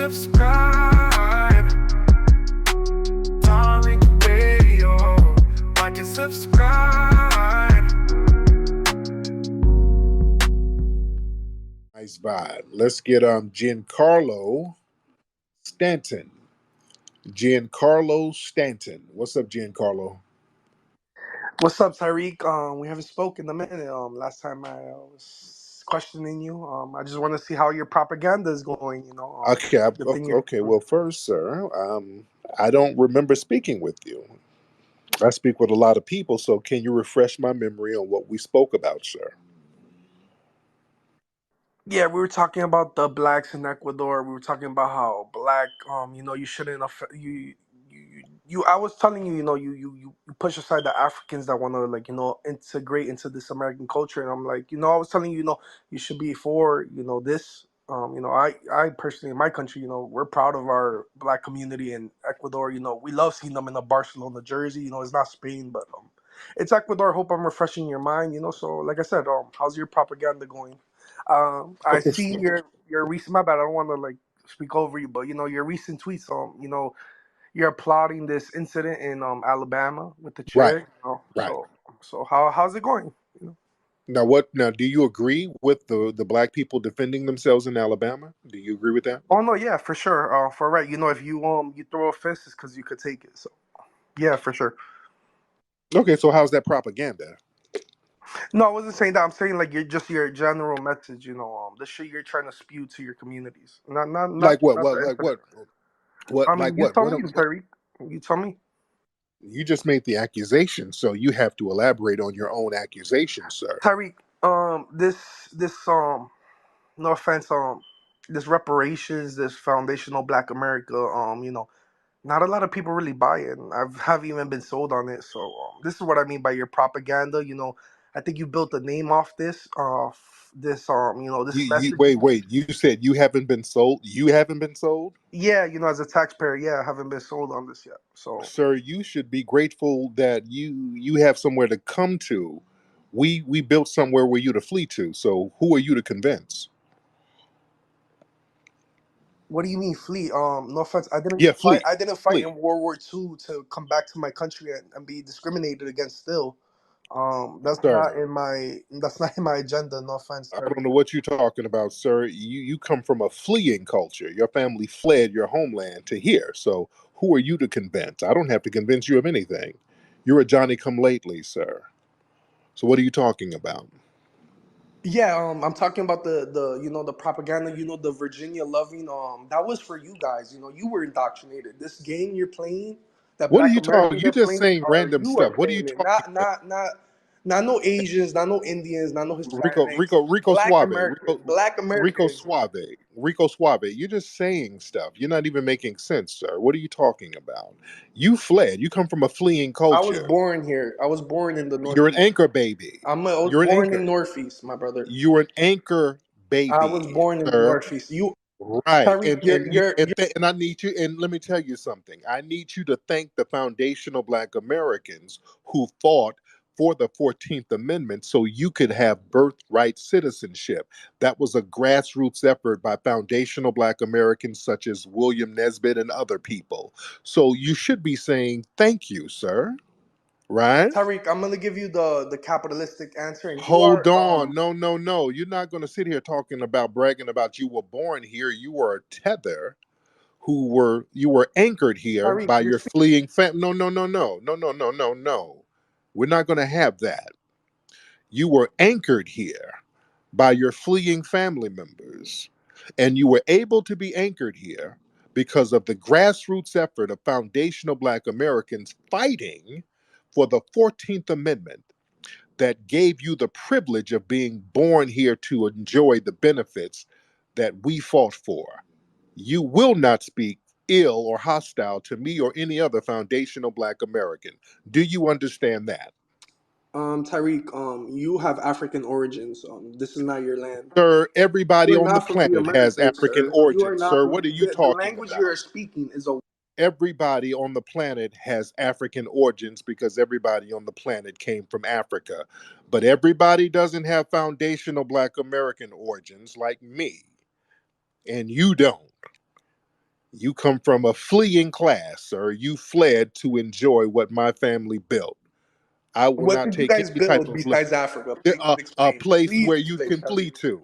subscribe. Tariq Radio. Like and subscribe. Nice vibe. Let's get Giancarlo Stanton. Giancarlo Stanton. What's up, Giancarlo? What's up, Tariq? We haven't spoken in a minute. Last time I was questioning you. I just want to see how your propaganda is going. The thing you're. Okay. Well, first, sir, I don't remember speaking with you. I speak with a lot of people, so can you refresh my memory on what we spoke about, sir? Yeah, we were talking about the blacks in Ecuador. We were talking about how black, you shouldn't I was telling you, you push aside the Africans that want to integrate into this American culture, and I'm like, I was telling you, you should be for, this. I personally in my country, we're proud of our black community in Ecuador. We love seeing them in a Barcelona jersey. It's not Spain, but it's Ecuador. Hope I'm refreshing your mind. So like I said, how's your propaganda going? I Okay, see your recent. My bad. I don't want to speak over you, but your recent tweets. You're applauding this incident in Alabama with the right, chair. right. So how's it going? Now, what? Now, do you agree with the black people defending themselves in Alabama? Do you agree with that? Oh no, yeah, for sure. For right, if you throw a fist, it's because you could take it. So yeah, for sure. Okay, so how's that propaganda? No, I wasn't saying that. I'm saying like your general message. The shit you're trying to spew to your communities. Like what? Not What? the Like incident. what? What? Like You what? tell What? me, Tariq. You tell me. You just made the accusation, so you have to elaborate on your own accusation, sir. Tariq. This no offense, this reparations, this foundational Black America, not a lot of people really buy it. And haven't even been sold on it. So this is what I mean by your propaganda. I think you built a name off this, this message. Wait. You said you haven't been sold. You haven't been sold, Yeah, as a taxpayer, yeah, I haven't been sold on this yet. So sir. You should be grateful that you have somewhere to come to. We built somewhere where you to flee to. So who are you to convince? what do you mean flee? No offense, I didn't Yeah, fight. flee, I didn't fight flee, in World War II to come back to my country and be discriminated against. Still, that's not sir. in my agenda. No offense, I Terry. don't know what you're talking about, sir. You come from a fleeing culture. Your family fled your homeland to here. So who are you to convince? I don't have to convince you of anything. You're a Johnny come lately, sir. So what are you talking about? Yeah, I'm talking about the propaganda. The Virginia loving. That was for you guys. You were indoctrinated. This game you're playing, that What are Black you talking? Americans You're are just playing, saying or random you are stuff. What are you playing it. talking about? Not no Asians, not no Indians, not no Hispanics. Rico Black Suave, Americans, Black Rico Americans. Suave, Rico Suave. You're just saying stuff. You're not even making sense, sir. What are you talking about? You fled. You come from a fleeing I was culture. born here. I was born in the You're an Northeast. anchor baby. I was You're an born in anchor. Northeast, my brother. You're an anchor I was baby, born in the sir. Northeast. You, Right. Tariq, And I need you, and let me tell you something. I need you to thank the foundational Black Americans who fought for the 14th Amendment so you could have birthright citizenship. That was a grassroots effort by foundational Black Americans such as William Nesbitt and other people. So you should be saying thank you, sir. Right? Tariq, I'm gonna give you the capitalistic answer, and you Hold are on. No. You're not going to sit here talking about bragging about you were born here. You were a tether you were anchored here Tariq. by You're your speaking. fleeing family. No. We're not going to have that. You were anchored here by your fleeing family members, and you were able to be anchored here because of the grassroots effort of foundational Black Americans fighting for the 14th Amendment that gave you the privilege of being born here to enjoy the benefits that we fought for. You will not speak ill or hostile to me or any other foundational Black American. Do you understand that? Tariq, you have African origins. This is not your land. Sir, You everybody are on the not from the planet has Americas, African sir. You are origins. not Sir, from what are you the talking language you are about? speaking is a. Everybody on the planet has African origins because everybody on the planet came from Africa. But everybody doesn't have foundational Black American origins like me. And you don't. You come from a fleeing class, or you fled to enjoy what my family built. I will What not did you take guys any type build of besides Africa? Please a explain. place Please where you can explain. flee to.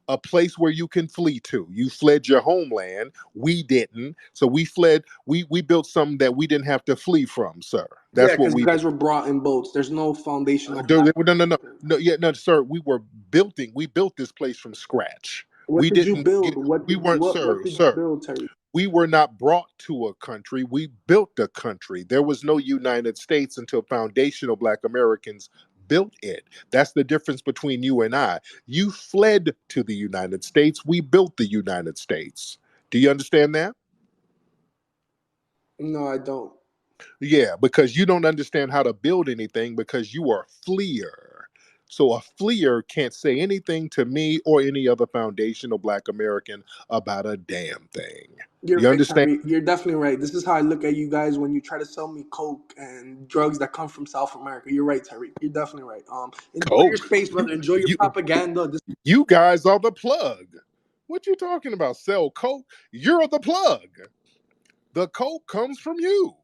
A place where you can flee to. You fled your homeland. We didn't. So we fled. We built something that we didn't have to flee from, sir. Yeah, That's what because you we guys did. were brought in boats. There's no foundational No, black no, no, no, American. no. Yeah, no, sir. We were building. We built this place from scratch. What We did you didn't build? get. We weren't, What sir, did you sir. build, Terry? We were not brought to a country. We built a country. There was no United States until foundational Black Americans built it. That's the difference between you and I. You fled to the United States. We built the United States. Do you understand that? No, I don't. Yeah, because you don't understand how to build anything because you are a fleer. So a fleer can't say anything to me or any other foundational Black American about a damn thing. You're You right, understand? Terry. You're definitely right. This is how I look at you guys when you try to sell me coke and drugs that come from South America. You're right, Terry. You're definitely right. Enjoy your Coke. space, You brother. Enjoy your you propaganda. This you guys are the plug. What you talking about? Sell coke? You're the plug. The coke comes from you.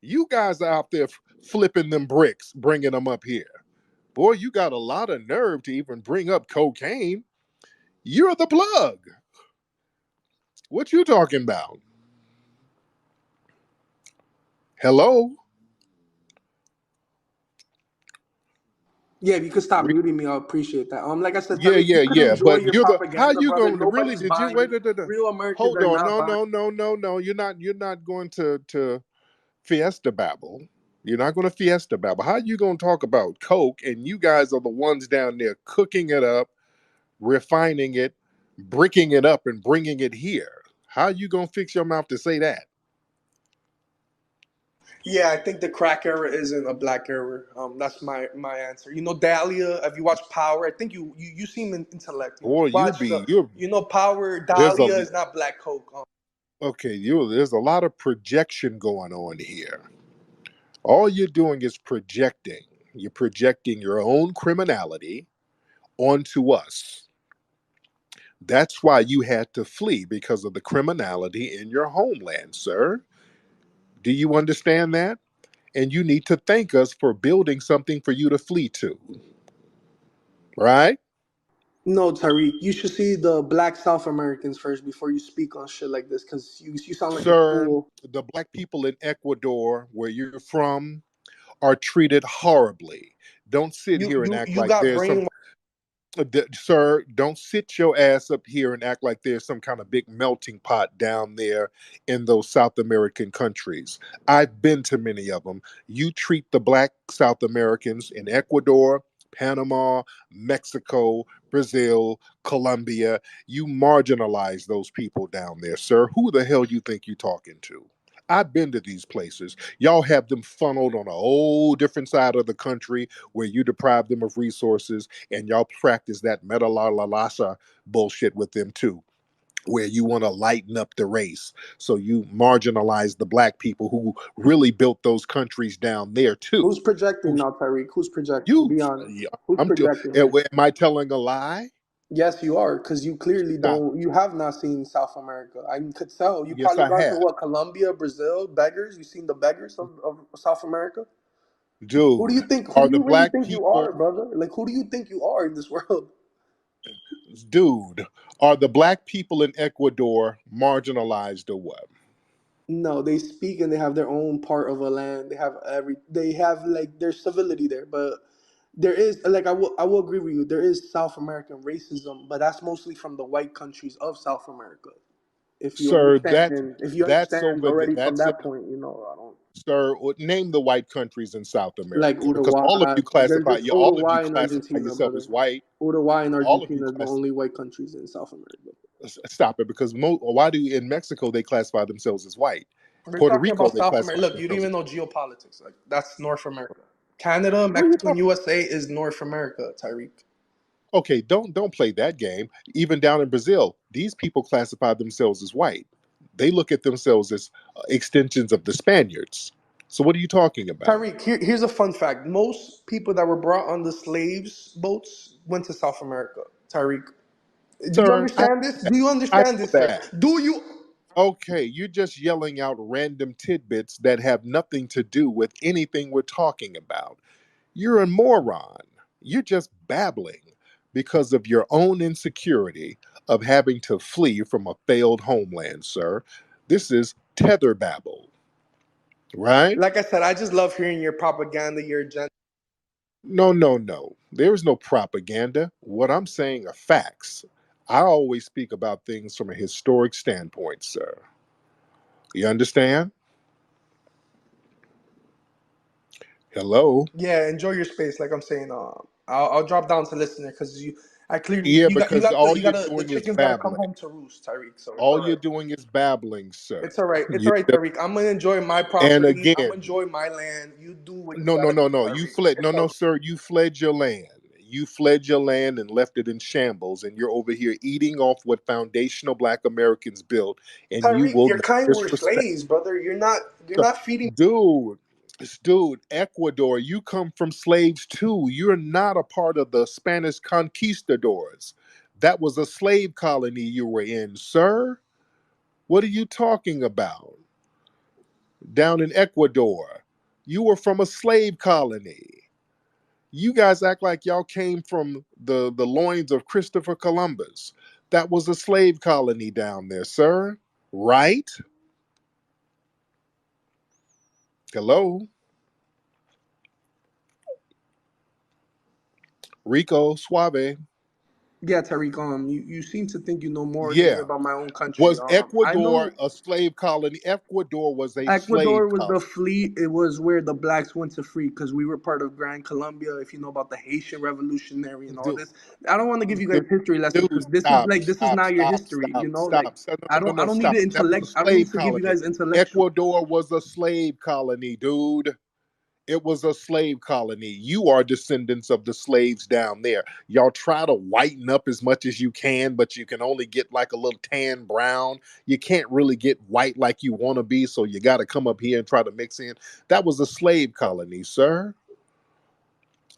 You guys are out there flipping them bricks, bringing them up here. Boy, you got a lot of nerve to even bring up cocaine. You're the plug. What you talking about? Hello? Yeah, if you could stop Re- muting me, I'll appreciate that. Like I said, yeah, Tariq, you yeah, could yeah. enjoy But your you're the how propaganda, you brother. going to really Nobody's did you buying wait? it. Real Americans Hold are on. not No, buying no, it. no, no, no. You're not going to Fiesta Babble. You're not going to Fiesta Babble. How you going to talk about Coke and you guys are the ones down there cooking it up, refining it, bricking it up, and bringing it here? How you going to fix your mouth to say that? Yeah, I think the crack era isn't a black era. That's my answer. You know, Dahlia. Have you watched Power? I think you seem intellect. You know, Boy, watch the. you're You know, Power. there's a Dahlia is not black coke. okay, there's a lot of projection going on here. All you're doing is projecting. You're projecting your own criminality onto us. That's why you had to flee because of the criminality in your homeland, sir. Do you understand that? And you need to thank us for building something for you to flee to, right? No, Tariq, you should see the black South Americans first before you speak on shit like this, because you sound like a Sir, fool. the black people in Ecuador, where you're from, are treated horribly. Don't sit You here and you act you like got there's some brainwashed. sir, don't sit your ass up here and act like there's some kind of big melting pot down there in those South American countries. I've been to many of them. You treat the black South Americans in Ecuador, Panama, Mexico, Brazil, Colombia, you marginalize those people down there, sir. Who the hell you think you're talking to? I've been to these places. Y'all have them funneled on a whole different side of the country where you deprive them of resources and y'all practice that metalalasa bullshit with them too, where you want to lighten up the race. So you marginalize the black people who really built those countries down there too. Who's projecting Who now, Tariq? Who's projecting? you? Be honest. Yeah, Who's projecting here? am I telling a lie? Yes, you are, because you clearly Stop. don't. You have not seen South America. I could tell. You Yes, probably I gone to have, what? Colombia, Brazil, beggars. You seen the beggars of South America? Who do you dude. think? Who Are do the you really black think you people, are, brother? Like, who do you think you are in this world? dude? Are the black people in Ecuador marginalized or what? No, they speak and they have their own part of a land. They have like their civility there, but there is like I will agree with you. There is South American racism, but that's mostly from the white countries of South America. If you Sir, understand, if you that's understand over. already from That's that point, I don't sir. Name the white countries in South like America, because Uruguay. There's just all of you Uruguay and classify Argentina, yourself brother. as white. Uruguay and All of you Argentina is the only white countries in South America. stop it, because why do in Mexico they classify themselves as white? We're Puerto talking Rico about they South classify America. Look, you don't themselves even as know geopolitics. Like that's North America. Canada, what are you Mexico, and talking? USA is North America, Tyreek. Okay, don't play that game. Even down in Brazil, these people classify themselves as white. They look at themselves as extensions of the Spaniards. So what are you talking about, Tyreek, here's a fun fact. Most people that were brought on the slaves boats went to South America. Tyreek, do you sir? understand this? Do you I understand know this, sir? that. Do you? Okay, you're just yelling out random tidbits that have nothing to do with anything we're talking about. You're a moron. You're just babbling because of your own insecurity of having to flee from a failed homeland, sir. This is tether babble, right? Like I said, I just love hearing your propaganda, your agenda. No, no, no. There is no propaganda. What I'm saying are facts. I always speak about things from a historic standpoint, sir. You understand? Hello? Yeah, enjoy your space. Like I'm saying, I'll drop down to listener because I clearly Yeah, you because got the all you're the doing is chickens got to come babbling. home to roost, Tariq. So it's All all you're right. doing is babbling, sir. It's all right. It's You all right, just, Tariq. I'm gonna enjoy my and property. I'm gonna again, enjoy my land. You do what you no, no, gotta no, do, no. You Tariq. fled. It's No, all no, right. sir. You fled your land. You fled your land and left it in shambles, and you're over here eating off what foundational Black Americans built, and you Tariq, will your not kind were disrespect. slaves, brother. You're So, not feeding. dude, dude, Ecuador, you come from slaves too. You're not a part of the Spanish conquistadors. That was a slave colony you were in, sir. What are you talking about? Down in Ecuador, you were from a slave colony. You guys act like y'all came from the loins of Christopher Columbus. That was a slave colony down there, sir. Right? Hello? Rico Suave. Yeah, Tariq. You seem to think you know more than me Yeah. about my own country. Was I Ecuador know a slave colony? Ecuador was a Ecuador slave was the colony. fleet. It was where the blacks went to free because we were part of Grand Colombia. If you know about the Haitian Revolutionary and all Dude, this, I don't want to give you guys dude, history lessons dude, because stop, this is stop, not your stop, history. stop, You know, like stop. No, no, no, I no, don't need stop. to That was a intellect. I don't need slave to give you colony. guys intellectual. Ecuador was a slave colony, dude. It was a slave colony. You are descendants of the slaves down there. Y'all try to whiten up as much as you can, but you can only get like a little tan brown. You can't really get white like you want to be, so you got to come up here and try to mix in. That was a slave colony, sir.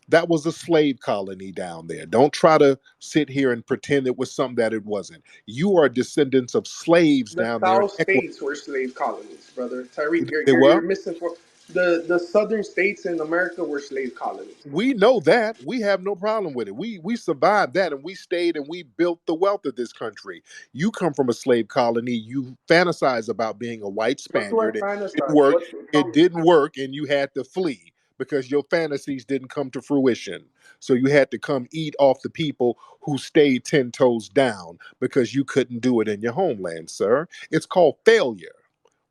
That was a slave colony down there. Don't try to sit here and pretend it was something that it wasn't. You are descendants of slaves The down there in South Ecuador. states were slave colonies, brother. Tariq, They you're were. missing for the southern states in America were slave colonies. We know that. We have no problem with it. We survived that and we stayed and we built the wealth of this country. You come from a slave colony. You fantasize about being a white What do I Spaniard. It didn't fantasize? work. What tell It me? didn't work, and you had to flee because your fantasies didn't come to fruition. So you had to come eat off the people who stayed 10 toes down because you couldn't do it in your homeland, sir. It's called failure.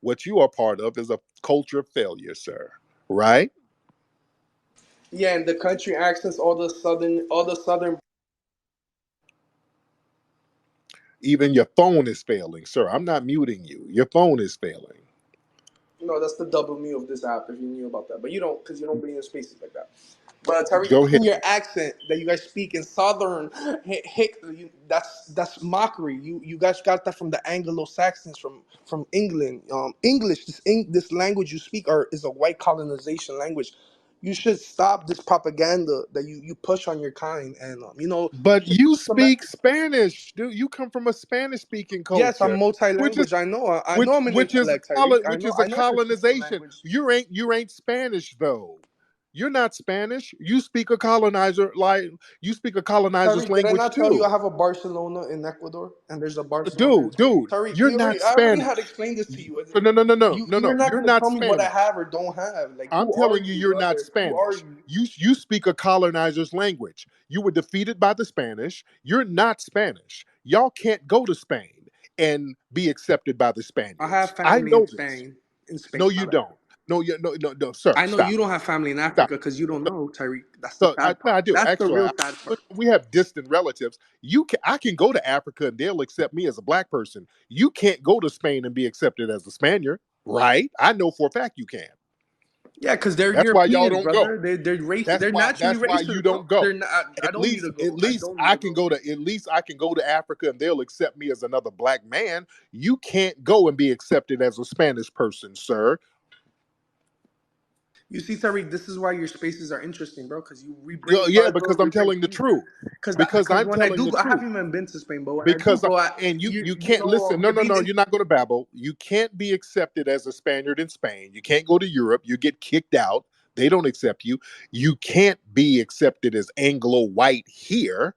What you are part of is a culture of failure, sir. Right? Yeah, and the country accents all the southern. Even your phone is failing, sir. I'm not muting you. Your phone is failing. No, that's the double me of this app. If you knew about that, but you don't, because you don't be in spaces like that. But Tariq, Go ahead. even your accent that you guys speak in Southern, that's mockery. You guys got that from the Anglo Saxons from England. English, this language you speak is a white colonization language. You should stop this propaganda that you push on your kind, and But you should you push the speak message. Spanish, dude. You come from a Spanish speaking Yes, I'm culture, which is multi-language. I know I'm an intellect, Tariq. which is I a know I can speak some colonization. language. You ain't Spanish though. You're not Spanish. You speak a colonizer like you speak a colonizer's Tariq, did I language not tell you too. I have a Barcelona in Ecuador and there's a Barcelona in Spain? Dude, Tariq, you're not I already had Spanish. explained this to you. So no, no, no, no, no, You're no. not You're gonna not tell me what I Spanish. have or don't have. Like, I'm who are telling you, you, you're not brother? Who are Spanish. you? You speak a colonizer's language. You were defeated by the Spanish. You're not Spanish. Y'all can't go to Spain and be accepted by the I have Spaniards. I family in know this. Spain. In Spain, No, my you bad. don't. No, no, sir. I know Stop. you don't have family in Stop. Africa because you don't know, Tariq. That's the So sad no, part. I do That's the actually. real sad part. We have distant relatives. I can go to Africa and they'll accept me as a black person. You can't go to Spain and be accepted as a Spaniard, right? I know for a fact you can. Yeah, because they're That's why y'all Europeans, don't go. brother. They're race. That's They're why naturally that's why you racist, bro. don't go. They're not. I At don't need to least at go. I least don't need I to can go. go to at least I can go to Africa and they'll accept me as another black man. You can't go and be accepted as a Spanish person, sir. You see, Tariq, this is why your spaces are interesting, bro. Because we bring Yeah, about because those I'm different telling the things. truth. Because Because I'm when I telling the do, I truth. haven't even been to Spain, but when I do Because go, and you you can't know, listen. No, you're no, being no. You're not going to babble. You can't be accepted as a Spaniard in Spain. You can't go to Europe. You get kicked out. They don't accept you. You can't be accepted as Anglo white here.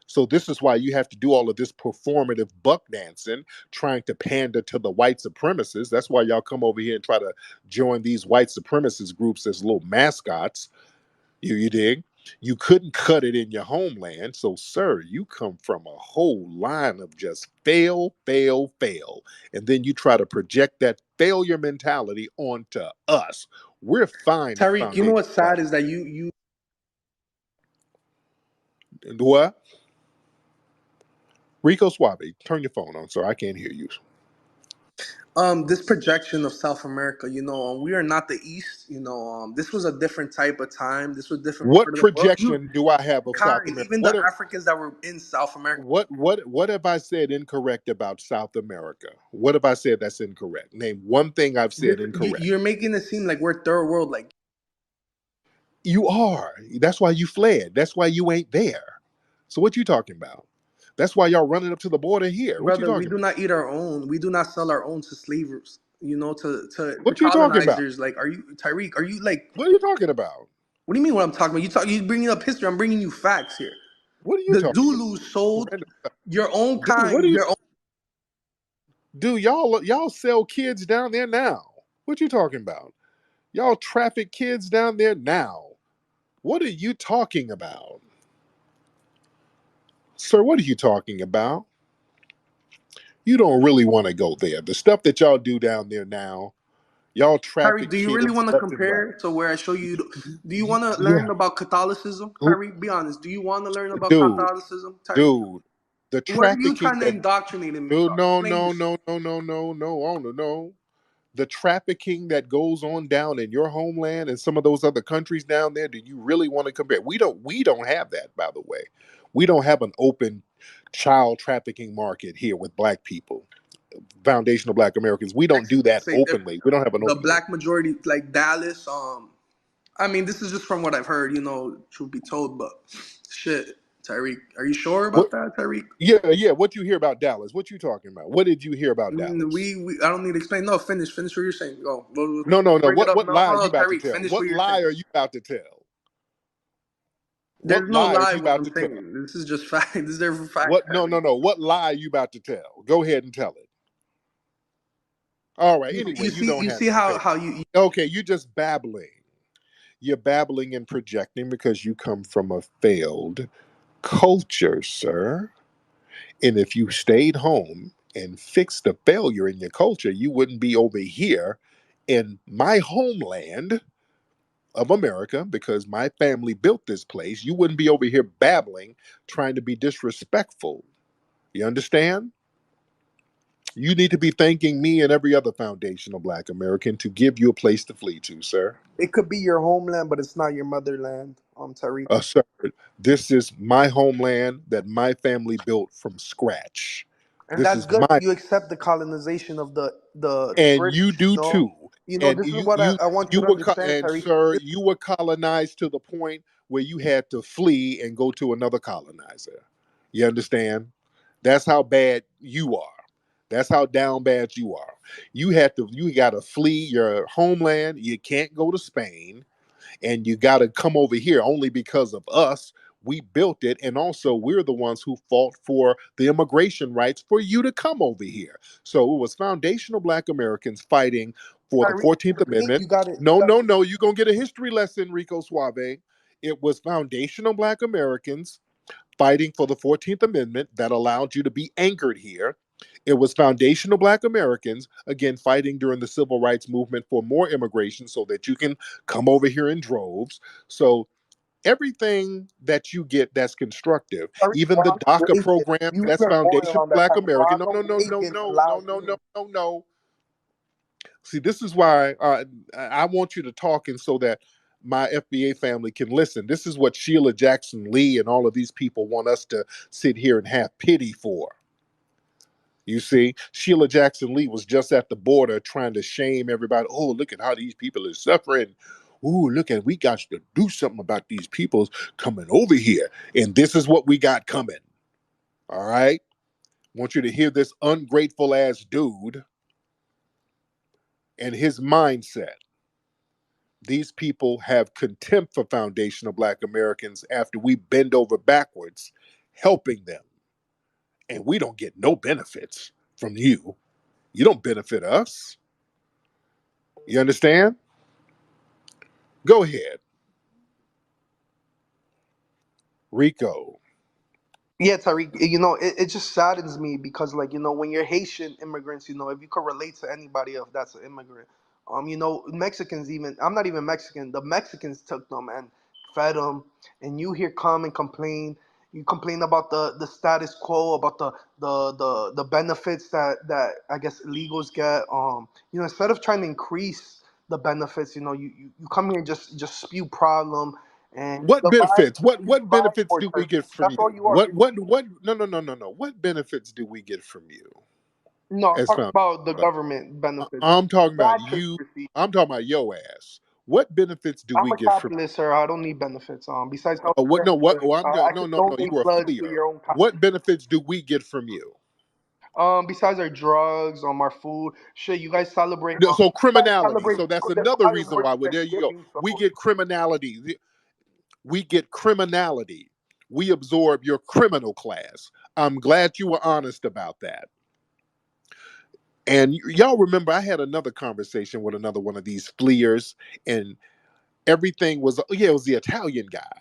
So this is why you have to do all of this performative buck dancing, trying to pander to the white supremacists. That's why y'all come over here and try to join these white supremacist groups as little mascots. You dig? You couldn't cut it in your homeland. So, sir, you come from a whole line of just fail, fail, fail. And then you try to project that failure mentality onto us. We're fine at Tariq, you know Foundation what's Black. sad is that you What? Rico Suave, turn your phone on, sir. I can't hear you. this projection of South America, we are not the East. This was a different type of time. This was a different What part of the world. projection do I have of South Kind, America? even the Africans that were in South America. What have I said incorrect about South America? What have I said that's incorrect? Name one thing I've said incorrect. You're making it seem like we're third world. Like, You are. That's why you fled. That's why you ain't there. So what you talking about? That's why y'all running up to the border here. What you brother, we talking do about? not eat our own. We do not sell our own to slavers. To What you talking about? colonizers. Like, are you Tyreek? Are you like? What are you talking about? What do you mean? What I'm talking about? You bringing up history. I'm bringing you facts here. What are you The talking about? Zulus sold Random stuff. your own Dude, what are kind. you Your own. dude, y'all sell kids down there now. What you talking about? Y'all traffic kids down there now. What are you talking about? Sir, what are you talking about? You don't really want to go there. The stuff that y'all do down there now, y'all Kyrie, traffic do you really kids want to left and right. compare to where I show you? Do you want to Yeah. learn about Catholicism, Kyrie? Be honest. Do you want to learn about Dude, Catholicism, Kyrie? dude, the What are you trafficking trying to that indoctrinate me dude, about? no, Explain no, yourself. no, no, no, no, no, oh, no, no. The trafficking that goes on down in your homeland and some of those other countries down there, do you really want to compare? We don't have that, by the way. We don't have an open child trafficking market here with black people, foundational black Americans. We don't do that Say different. openly. We don't have an The open market. black majority, like Dallas. I mean, this is just from what I've heard. Truth be told, but shit, Tyreek, are you sure What about that, Tyreek? yeah, yeah. What you hear about Dallas? What you talking about? What did you hear I about mean, Dallas? I don't need to explain. No, finish what you're saying. Go. No, no, no. Bring it What up. what No, lie are no, you no, about to Tyreek, tell? finish What what you're lie saying. are you about to tell? There's What no lie are lie you what about I'm to tell? saying. This is just fact. This is their fact, What? No, Tyreek. no, no. What lie are you about to tell? Go ahead and tell it. All right. Anyway, You you see, don't you have see to say. how you Okay, you're just babbling. You're babbling and projecting because you come from a failed culture, sir. And if you stayed home and fixed the failure in your culture, you wouldn't be over here in my homeland of America because my family built this place. You wouldn't be over here babbling, trying to be disrespectful. You understand? You need to be thanking me and every other foundational black American to give you a place to flee to, sir. it could be your homeland, but it's not your motherland, Tyreek. Sir, this is my homeland that my family built from scratch. And This that's is good. my, You accept the colonization of the and British. you do too. And This is what I want you to understand, and Tyreek. sir, you were colonized to the point where you had to flee and go to another colonizer. You understand? That's how bad you are. That's how down bad you are. You got to flee your homeland. You can't go to Spain and you got to come over here only because of us. We built it, and also we're the ones who fought for the immigration rights for you to come over here. So it was foundational black Americans fighting for the Tyreek, 14th the thing Amendment. you got it. No, no, no, you're going to get a history lesson, Rico Suave. It was foundational black Americans fighting for the 14th Amendment that allowed you to be anchored here. It was foundational black Americans, again, fighting during the civil rights movement for more immigration so that you can come over here in droves. So everything that you get that's constructive, Tyreek, even the born and DACA raised there. program, You that's were born foundational around that black time. American. Ronald No, no, no, no, Reagan no, no, allowed no, you. no, no, no. See, this is why I want you to talk and so that my FBA family can listen. This is what Sheila Jackson Lee and all of these people want us to sit here and have pity for. You see, Sheila Jackson Lee was just at the border trying to shame everybody. Oh, look at how these people are suffering. Ooh, look at, we got to do something about these peoples coming over here. And this is what we got coming. All right. I want you to hear this ungrateful ass dude and his mindset. These people have contempt for foundational Black Americans after we bend over backwards helping them. And we don't get no benefits from you. You don't benefit us. You understand? Go ahead, Rico. Yeah, Tariq, it just saddens me because, like, when you're Haitian immigrants, if you could relate to anybody else that's an immigrant, Mexicans, even, I'm not even Mexican, the Mexicans took them and fed them, and you here come and complain. You complain about the status quo, about the benefits that I guess illegals get. Instead of trying to increase the benefits, you come here and just spew problem and What benefits? you What divide benefits for do we Tariq. get from That's all you? you are. What no no no no no. What benefits do we get from you No, I'm as talking found? about the government benefits. I'm talking about Taxes you. we receive. I'm talking about your ass. What benefits do I'm we a get from capitalist, sir. I don't need benefits. Besides what healthcare no what oh, insurance, I no could no no, donate you're a blood to fleer. your own cause. What benefits do we get from you? Besides our drugs, our food, shit. You guys celebrate. No, so You guys criminality. celebrate So that's Cinco de another Mayo reason more why than there you go. Thanksgiving. We So get criminality. We get criminality. We absorb your criminal class. I'm glad you were honest about that. And y'all remember, I had another conversation with another one of these fleers, and everything was, yeah, it was the Italian guy.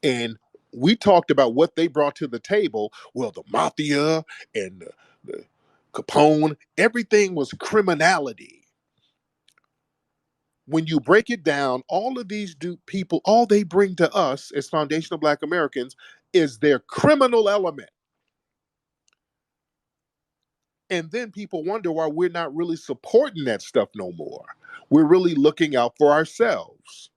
And we talked about what they brought to the table. Well, the mafia and the Capone, everything was criminality. When you break it down, all of these people, all they bring to us as foundational Black Americans is their criminal element. And then people wonder why we're not really supporting that stuff no more. We're really looking out for ourselves.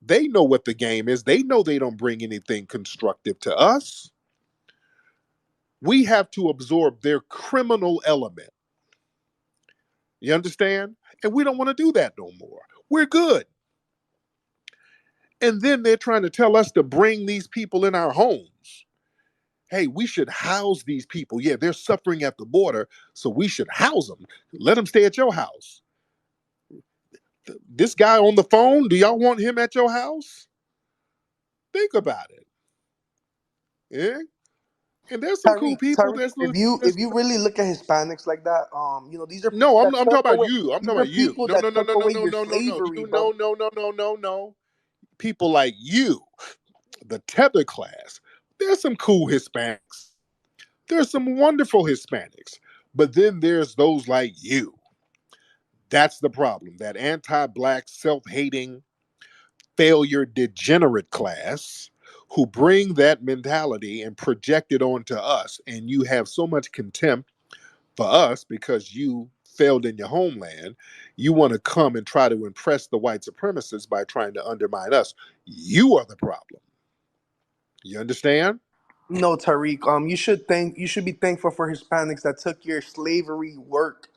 They know what the game is. They know they don't bring anything constructive to us. We have to absorb their criminal element. You understand? And we don't want to do that no more. We're good. And then they're trying to tell us to bring these people in our homes. Hey, we should house these people. Yeah, they're suffering at the border, so we should house them. Let them stay at your house. This guy on the phone, do y'all want him at your house? Think about it. Yeah. And there's some cool people. Tariq, if you really look at Hispanics like that, these are people No, that I'm took talking about away. you. I'm These talking are about you. people No, that no, no, took no, no, away no, your no, no, no. slavery, You brother. no. People like you, the tether class. There's some cool Hispanics. There's some wonderful Hispanics. But then there's those like you. That's the problem. That anti-black, self-hating, failure degenerate class who bring that mentality and project it onto us. And you have so much contempt for us because you failed in your homeland. You want to come and try to impress the white supremacists by trying to undermine us. You are the problem. You understand? No, Tariq. You should be thankful for Hispanics that took your slavery work.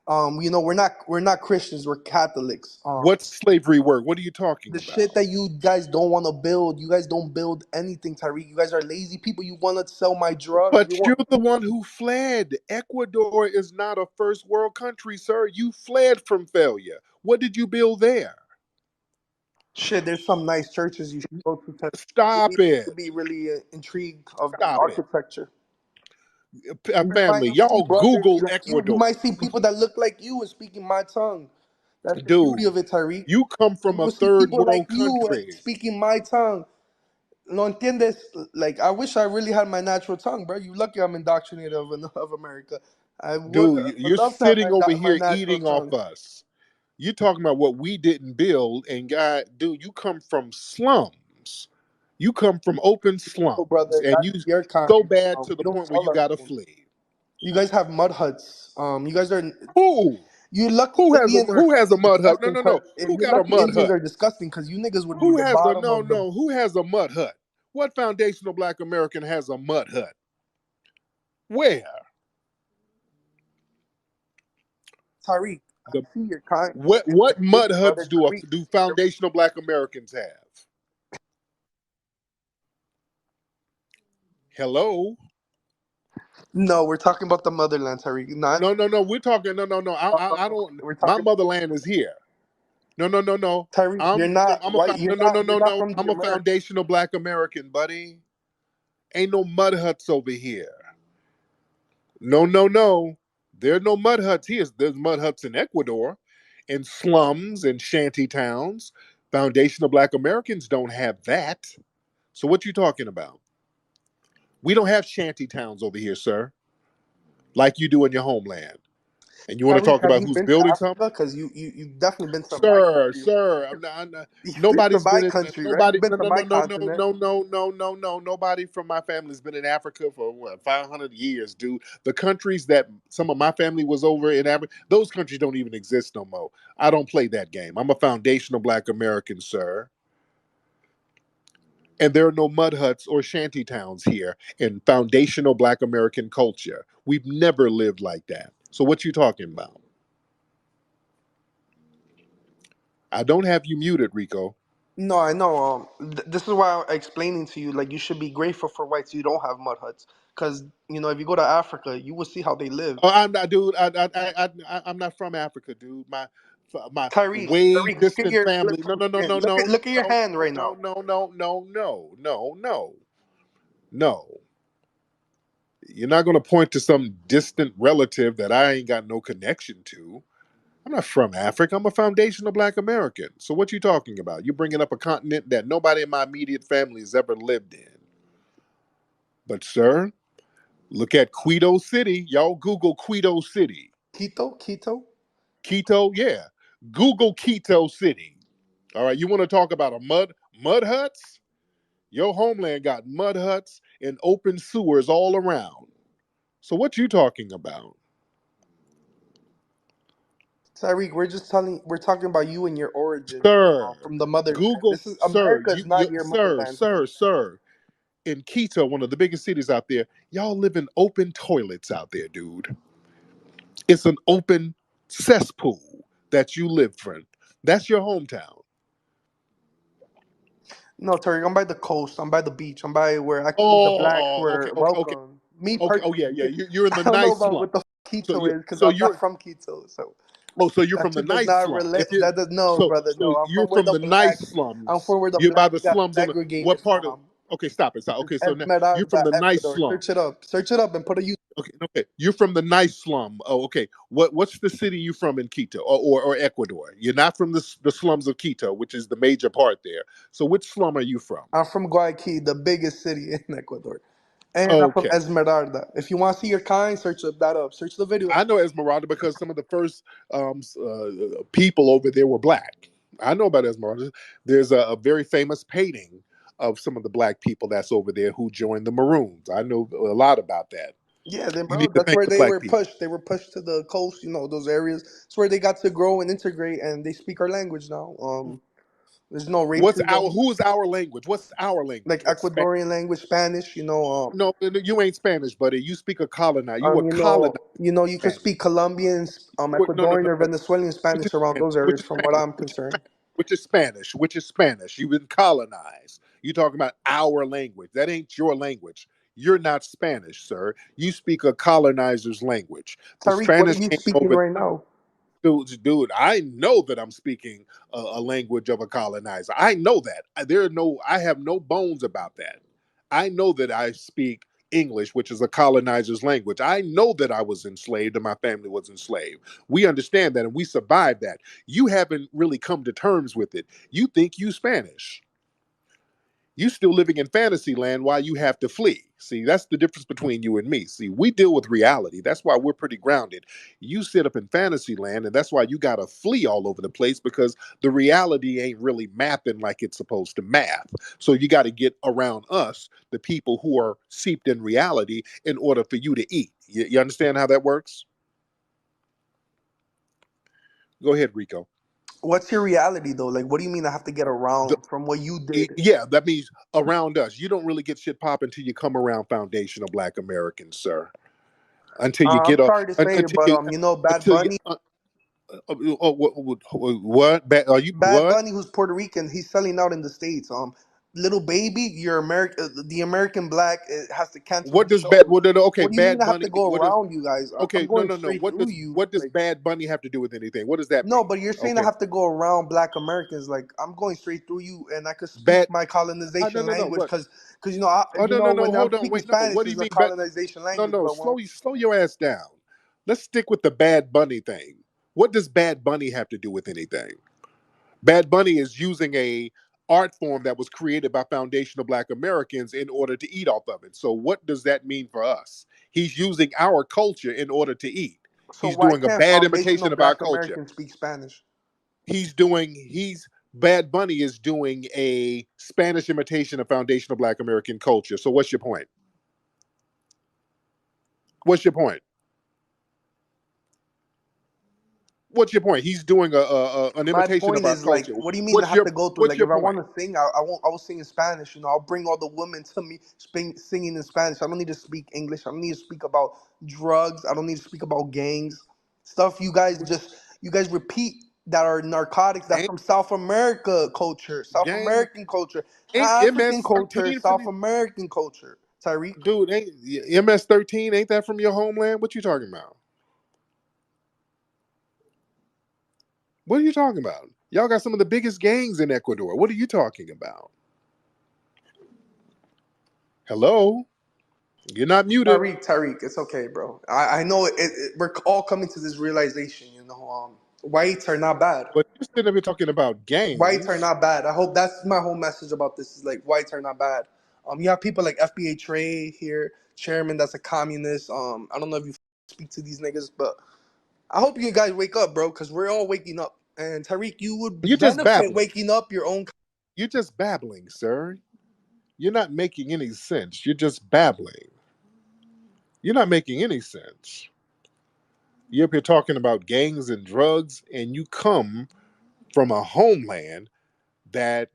We're not Christians. We're Catholics. What's slavery work? What are you talking The shit about? that you guys don't want to build. You guys don't build anything, Tariq. You guys are lazy people. You want to sell my drugs. But you're the one who fled. Ecuador is not a first world country, sir. You fled from failure. What did you build there? Shit, there's some nice churches you should go to. Stop You it. should be really intrigued of the Stop it. architecture. You might Family, see y'all brothers Google like you. You Ecuador. might see people that look like you and speaking my tongue. That's the beauty Dude, of it, Tariq. you come from You a will see third people like world you country. speaking my tongue. No entiendes? Like, I wish I really had my natural tongue, bro. You lucky I'm indoctrinated of America. I Dude, would you're love to have sitting over my here natural eating off tongue. us. You talking about what we didn't build, and God, dude, you come from slums. You come from open No, slums, brother, and that's you your so kind. bad to the We don't point where you sell our gotta own. flee. You guys have mud huts. You guys are. Who? You lucky Indians are Who has a fucking mud hut? No, disgusting. no, Cause no. if Who you're got a lucky, mud Indians hut? are disgusting. Cause you niggas would be Who the has a bottom no, of the no? Who has a mud hut? What foundational Black American has a mud hut? Where? Tariq. The See your kind. what mud huts Brother do Tariq. do foundational Black Americans have? Hello. No, we're talking about the motherland, Tariq. Not No. We're talking. No. I don't. we're My talking motherland is here. No. Tariq. You're not I'm a white. You're not. You're not no. from the I'm a America. foundational Black American, buddy. Ain't no mud huts over here. No. There are no mud huts here. There's mud huts in Ecuador, in slums and shanty towns. Foundational Black Americans don't have that. So what you talking about? We don't have shanty towns over here, sir, like you do in your homeland. And you want to Tariq, talk have about you who's been to building something? Africa? Because you've definitely been to my Sir, country. sir, You've been to nobody's my been in, country, right? nobody, You've been no, to no, my no, no, no, continent. no, no, no, no, no. Nobody from my family's been in Africa for what, 500 years, dude. The countries that some of my family was over in Africa, those countries don't even exist no more. I don't play that game. I'm a foundational Black American, sir. And there are no mud huts or shanty towns here in foundational Black American culture. We've never lived like that. So what you talking about? I don't have you muted, Rico. No, I know. This is why I'm explaining to you. Like, you should be grateful for whites. You don't have mud huts, because if you go to Africa, you will see how they live. Oh, I'm not, dude. I'm not from Africa, dude. My way Tariq, distant family. look at your hand right now. No. No. You're not going to point to some distant relative that I ain't got no connection to. I'm not from Africa. I'm a foundational Black American. So what you talking about? You're bringing up a continent that nobody in my immediate family has ever lived in. But sir, look at Quito City. Y'all Google Quito City. Quito. Quito, yeah. Google Quito City. All right, you want to talk about a mud huts? Your homeland got mud huts and open sewers all around. So what you talking about? Tariq, we're talking about you and your origin, Sir, from the motherland. Google, This is sir, America is not your motherland, Tariq. sir. In Quito, one of the biggest cities out there, y'all live in open toilets out there, dude. It's an open cesspool that you live from. That's your hometown. No, Tariq, I'm by the coast. I'm by the beach. I'm by where actually the blacks Oh, were welcome. Me Oh yeah, personally, You're in the I don't know nice about slum. what the So Quito you is because so I'm not you're from Quito. So so you're that from the shit does nice not slum. relate. If you That does no, brother. so No, I'm you're from where from the the nice blacks. I'm slums. from where the You're by the blacks got slums on the segregated what part of? from. Okay, stop it. Stop. It's Okay, so now you're from Esmeralda, the nice Ecuador. slum. Search it up. Search it up and put a U. Okay. You're from the nice slum. Oh, okay. What's the city you from in Quito or Ecuador? You're not from the slums of Quito, which is the major part there. So which slum are you from? I'm from Guayaquil, the biggest city in Ecuador. And I'm from Okay. Esmeralda. If you want to see your kind, search that up. Search the video. I know Esmeralda because some of the first people over there were black. I know about Esmeralda. There's a very famous painting of some of the black people that's over there who joined the Maroons. I know a lot about that. Yeah, then You bro, need to that's thank where the they black were people. pushed. They were pushed to the coast, those areas. It's where they got to grow and integrate, and they speak our language now. There's no racism, Who's our language? What's our language? like What Spanish? Ecuadorian language, Spanish. No, you ain't Spanish, buddy. You speak a colonizer. You were colonized You could Spanish. speak Colombian, No, Ecuadorian, or Venezuelan which is Spanish around Spanish, those which areas, is from what Spanish, I'm concerned. which is Spanish. You've been colonized. You talking about our language. That ain't your language. You're not Spanish, sir. You speak a colonizer's language. The Tariq, what are Spanish you came speaking over. right now? Dude, I know that I'm speaking a language of a colonizer. I know that. I have no bones about that. I know that I speak English, which is a colonizer's language. I know that I was enslaved and my family was enslaved. We understand that and we survived that. You haven't really come to terms with it. You think you Spanish. You still living in fantasy land while you have to flee. See, that's the difference between you and me. See, we deal with reality. That's why we're pretty grounded. You sit up in fantasy land, and that's why you got to flee all over the place because the reality ain't really mapping like it's supposed to map. So you got to get around us, the people who are seeped in reality, in order for you to eat. You understand how that works? Go ahead, Rico. What's your reality though? Like, what do you mean I have to get The, around from what you did? yeah, that means around us. You don't really get shit popping until you come around foundational Black Americans, sir. Until you I'm get up sorry to say it, until but you Bad until you Bunny, What? Are you Bad what? Bunny, who's Puerto Rican, he's selling out in the states. Little baby, you're American. The American black has to cancel What his does bad? shows. What? Okay, What do you mean Bad I have to Bunny. go What is? around you guys? I'm Okay, no, going no, no. straight through you. What does Like, Bad Bunny have to do with anything? What does that no, mean? but you're saying I Okay, have to go around Black Americans. Like, I'm going straight through you, and I could speak bad. my No, colonization no, no. language What? because Oh, no, no, no. when I'm Hold on. speaking Wait, no. Spanish What do you is a mean bad? colonization No, language. no. But when Slow your ass down. Let's stick with the Bad Bunny thing. What does Bad Bunny have to do with anything? Bad Bunny is using a art form that was created by foundational Black Americans in order to eat off of it. So what does that mean for us? He's using our culture in order to eat. so He's why doing a can't bad foundational imitation of our Black culture. Americans speak Spanish? He's Bad Bunny is doing a Spanish imitation of foundational Black American culture. So what's your point? What's your point? What's your point? He's doing an My imitation of point our is like, culture. what do you mean I What's have your to go through? what's Like, your if I point? want to sing, I will sing in Spanish. I'll bring all the women to me singing in Spanish. I don't need to speak English. I don't need to speak about drugs. I don't need to speak about gangs. Stuff you guys repeat that are narcotics. That's Gang, from South America culture, South gang American culture, ain't not African culture, MS-13 from South American culture. Tariq. dude, ain't MS-13, ain't that from your homeland? What you talking about? What are you talking about? Y'all got some of the biggest gangs in Ecuador. What are you talking about? Hello? You're not muted. Tariq, it's okay, bro. I know we're all coming to this realization. Whites are not bad. But you're sitting here talking about Whites are gangs. not bad. I hope that's my whole message about this is like whites are not bad. You have people like FBA Trey here, chairman that's a communist. I don't know if you speak to these niggas, but I hope you guys wake up, bro, because we're all waking up. And Tariq, you You're would just benefit babbling. waking up your own. You're just babbling, sir. You're not making any sense. You're just babbling. You're not making any sense. You're up here talking about gangs and drugs, and you come from a homeland that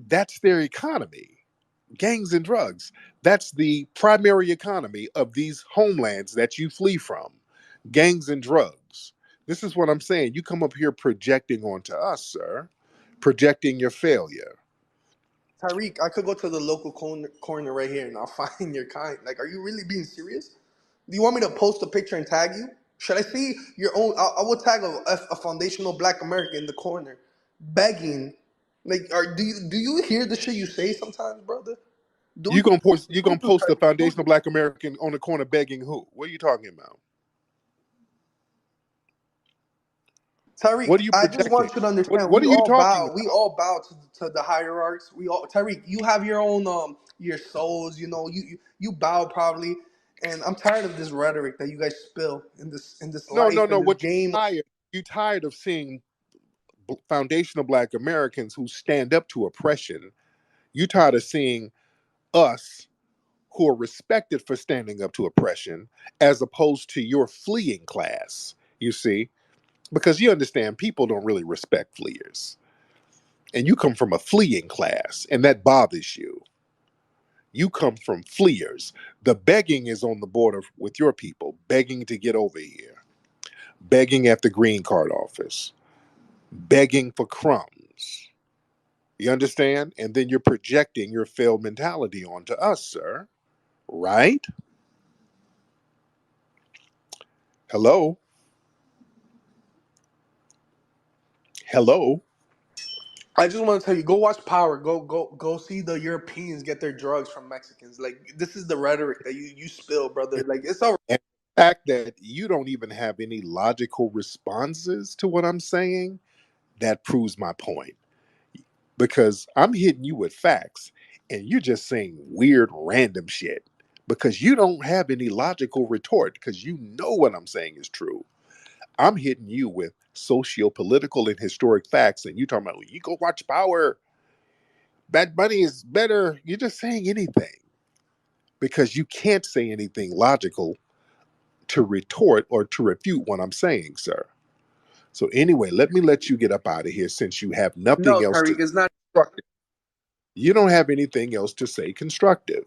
that's their economy. Gangs and drugs. That's the primary economy of these homelands that you flee from. Gangs and drugs. This is what I'm saying. You come up here projecting onto us, sir, projecting your failure. Tariq, I could go to the local corner right here and I'll find your kind. Like, are you really being serious? Do you want me to post a picture and tag you? Should I see your own? I will tag a foundational Black American in the corner, begging. Like, do you hear the shit you say sometimes, brother? Do you? You You gonna do, post the Tariq. You foundational do. Black American on the corner begging who? What are you talking about? What Tariq, are you I just projecting? want you to understand. What are you talking We about? all bow to the hierarchs. We all, Tariq, you have your own your souls. You bow probably, and I'm tired of this rhetoric that you guys spill in this No, no, life no. and this What game. you tired of seeing foundational Black Americans who stand up to oppression. You tired of seeing us who are respected for standing up to oppression as opposed to your fleeing class, you see? Because you understand people don't really respect fleers. And you come from a fleeing class, and that bothers you. You come from fleers. The begging is on the border with your people, begging to get over here, begging at the green card office, begging for crumbs. You understand? And then you're projecting your failed mentality onto us, sir. Right? Hello? Hello? I just want to tell you, go watch Power. Go see the Europeans get their drugs from Mexicans. Like this is the rhetoric that you spill, brother. Like it's all And the fact that you don't even have any logical responses to what I'm saying, that proves my point. Because I'm hitting you with facts and you're just saying weird, random shit because you don't have any logical retort because you know what I'm saying is true. I'm hitting you with socio-political and historic facts, and you talking about, well, you go watch Power. Bad Bunny is better. You're just saying anything because you can't say anything logical to retort or to refute what I'm saying, sir. So anyway, let you get up out of here since you have no, nothing else to Tariq. It's not. constructive. You don't have anything else to say constructive.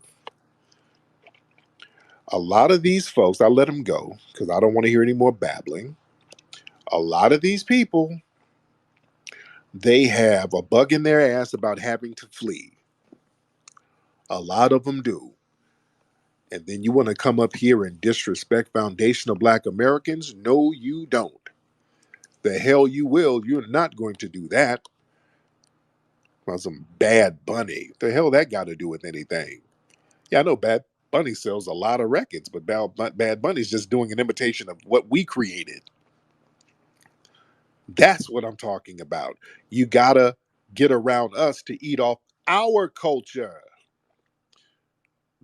A lot of these folks, I let them go because I don't want to hear any more babbling. A lot of these people, they have a bug in their ass about having to flee. A lot of them do. And then you want to come up here and disrespect foundational black Americans? No, you don't. The hell you will. You're not going to do that. Well, some Bad Bunny. The hell that got to do with anything? Yeah, I know Bad Bunny sells a lot of records, but Bad Bunny's just doing an imitation of what we created. That's what I'm talking about. You gotta get around us to eat off our culture.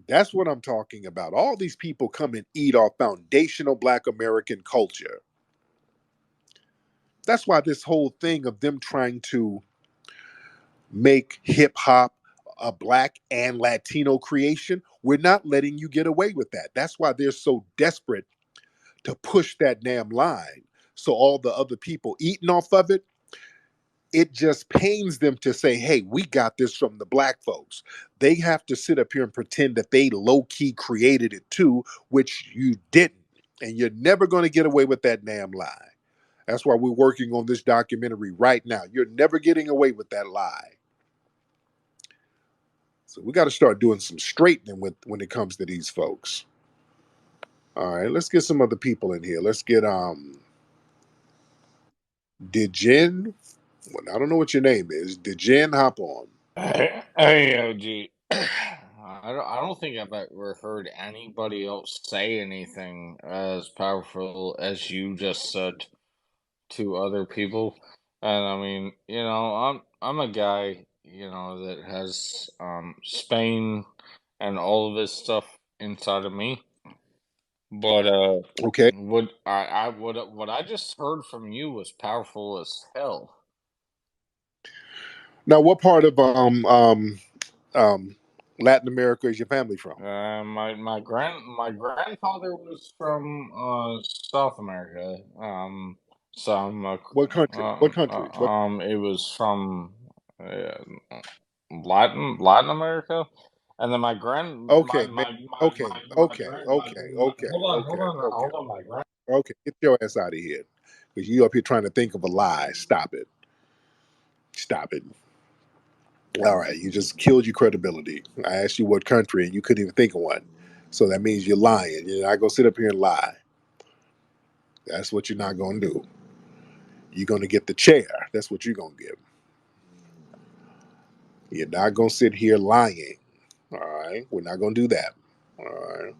That's what I'm talking about. All these people come and eat off foundational black American culture. That's why this whole thing of them trying to make hip hop a black and Latino creation, we're not letting you get away with that. That's why they're so desperate to push that damn line. So all the other people eating off of it, it just pains them to say, hey, we got this from the black folks. They have to sit up here and pretend that they low key created it too, which you didn't. And you're never going to get away with that damn lie. That's why we're working on this documentary right now. You're never getting away with that lie. So we got to start doing some straightening when it comes to these folks. All right, let's get some other people in here. Let's get Dejen. Well, I don't know what your name is. Dejen, hop on. Hey, OG. I don't think I've ever heard anybody else say anything as powerful as you just said to other people. And I mean, I'm a guy, that has Spain and all of this stuff inside of me. But Okay. what I just heard from you was powerful as hell. Now, what part of um, Latin America is your family from? My grandfather was from South America. Some What country? What country? What? it was from uh, Latin America, and then Okay, man. Okay, okay, okay, okay, okay, okay, hold on, my grand. okay. Get your ass out of here, because you up here trying to think of a lie. Stop it. Stop it. All right, you just killed your credibility. I asked you what country, and you couldn't even think of one. So that means you're lying. You're not gonna sit up here and lie. That's what you're not gonna do. You're gonna get the chair. That's what you're gonna get. You're not gonna sit here lying. All right, we're not gonna do that. All right,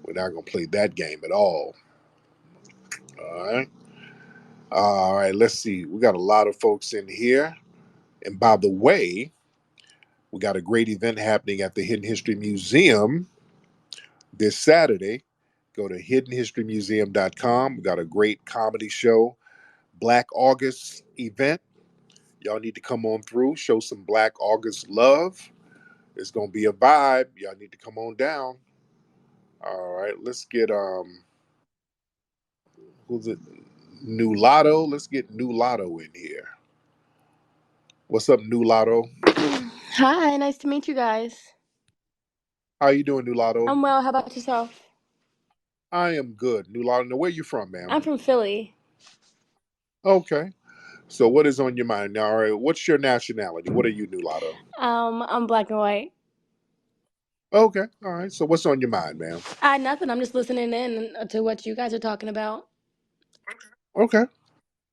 we're not gonna play that game at all. All right. All right. Let's see. We got a lot of folks in here, and by the way, we got a great event happening at the Hidden History Museum this Saturday. Go to hiddenhistorymuseum.com. We got a great comedy show, Black August event. Y'all need to come on through, show some Black August love. It's gonna be a vibe. Y'all need to come on down. All right, let's get who's it? New Lotto. Let's get New Lotto in here. What's up, New Lotto? Hi, nice to meet you guys. How you doing, New Lotto? I'm well. How about yourself? I am good, New Lotto. Now, where you from, ma'am? I'm from Philly. Okay. So, what is on your mind now? All right. What's your nationality? What are you, New Lotto? I'm black and white. Okay. All right. So, what's on your mind, ma'am? Nothing. I'm just listening in to what you guys are talking about. Okay.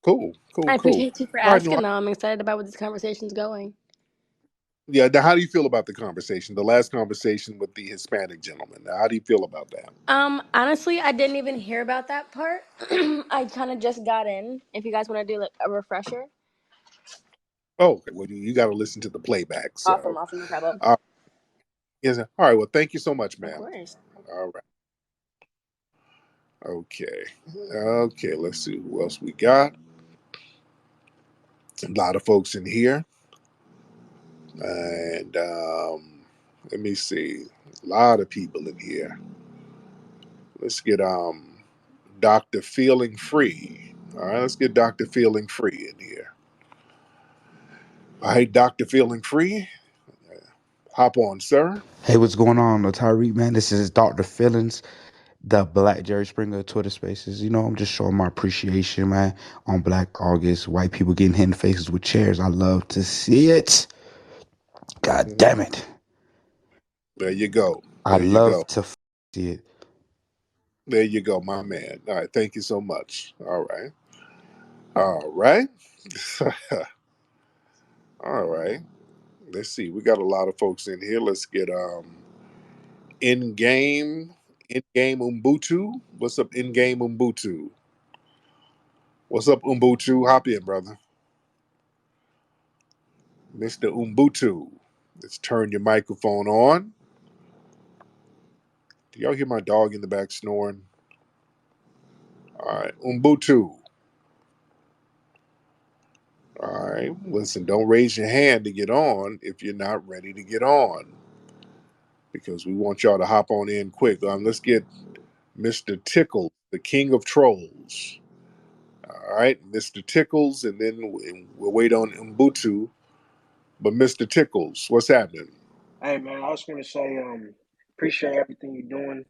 Cool. I Cool. Cool. appreciate you for All right, New asking, Lotto. though. I'm excited about where this conversation's going. Yeah. Now, how do you feel about the conversation? The last conversation with the Hispanic gentleman. Now, how do you feel about that? Honestly, I didn't even hear about that part. I kind of just got in. If you guys want to do like a refresher. Oh, okay. Well, you got to listen to the playback. So, Awesome, no problem. yes. All right. Well, thank you so much, Of ma'am. course. All right. Okay. Okay. Let's see who else we got. A lot of folks in here. And let me see. A lot of people in here. Let's get Dr. Feeling Free. All right, let's get Dr. Feeling Free in here. All right, Dr. Feeling Free. Hop on, sir. Hey, what's going on, Tariq, man? This is Dr. Feelings. the Black Jerry Springer Twitter Spaces. You know, I'm just showing my appreciation, man, on Black August. White people getting hit in the faces with chairs. I love to see it. God Mhm. damn it. There you go. I There you love go. to see it. There you go, my man. All right, thank you so much. All right. All right. All right. Let's see. We got a lot of folks in here. Let's get in game Umbutu. What's up, in game Umbutu? What's up, Umbutu? Hop in, brother. Mr. Umbutu. Let's turn your microphone on. Do y'all hear my dog in the back snoring? All right, Umbutu. All right, listen, don't raise your hand to get on if you're not ready to get on because we want y'all to hop on in quick. Let's get Mr. Tickle, the king of trolls. All right, Mr. Tickles, and then we'll wait on Umbutu. But Mr. Tickles, what's happening? Hey man, I just want to say, appreciate everything you're doing.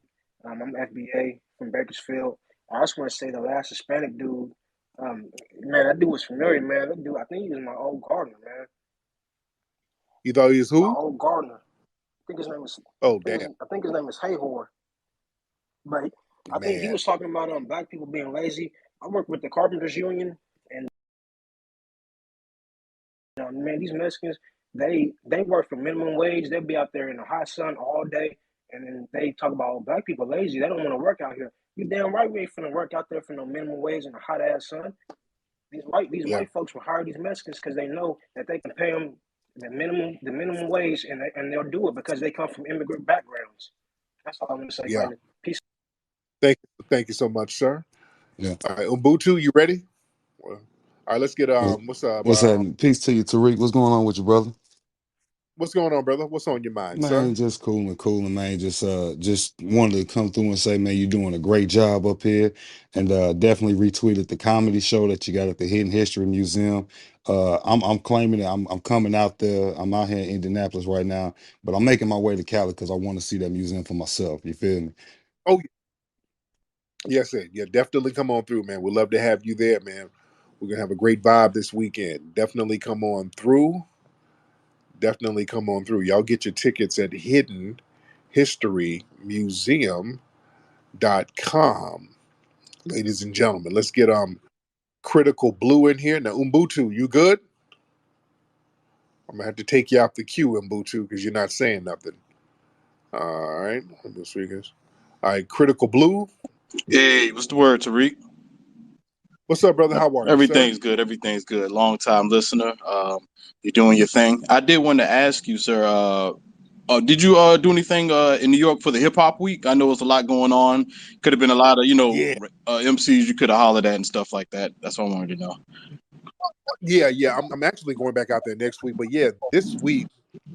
I'm FBA from Bakersfield. I just want to say the last Hispanic dude, man, that dude was familiar, man. That dude, I think he was my old gardener, man. You thought he was My who? old gardener. I think his name was, Oh, damn, I think his name is Hayhor. But I think he man. was talking about black people being lazy. I work with the Carpenters Union, and man, these Mexicans, they work for minimum wage. They'll be out there in the hot sun all day, and then they talk about black people lazy. They don't want to work out here. You damn right we ain't finna work out there for no minimum wage in the hot ass sun. These Yeah, white folks will hire these Mexicans because they know that they can pay them the minimum wage, and they'll do it because they come from immigrant backgrounds. That's all I'm gonna say, yeah. Brandon. Peace. Thank you so much, sir. Yeah. All right, Umbutu, you ready? Well, all right, let's get what's up? What's happening? Peace to you, Tariq. What's going on with you, brother? What's going on, brother? What's on your mind, Man, sir? just cooling, man. Just wanted to come through and say, man, you're doing a great job up here. And definitely retweeted the comedy show that you got at the Hidden History Museum. I'm claiming it. I'm coming out there. I'm out here in Indianapolis right now, but I'm making my way to Cali because I want to see that museum for myself. You feel me? Oh, yes, sir. Yeah, definitely come on through, man. We'd love to have you there, man. We're gonna have a great vibe this weekend. Definitely come on through. Definitely come on through. Y'all get your tickets at hiddenhistorymuseum.com. Ladies and gentlemen, let's get Critical Blue in here. Now, Umbutu, you good? I'm gonna have to take you off the queue, Umbutu, because you're not saying nothing. All right, the speakers. All right, Critical Blue. Hey, what's the word, Tariq? What's up, brother? How are you, sir? Everything's good. Everything's good. Long time listener. You're doing your thing. I did want to ask you, sir. Did you do anything in New York for the Hip Hop Week? I know it's a lot going on. Could have been a lot of Yeah, MCs you could have hollered at and stuff like that. That's what I wanted to know. yeah. I'm actually going back out there next week, but yeah, this week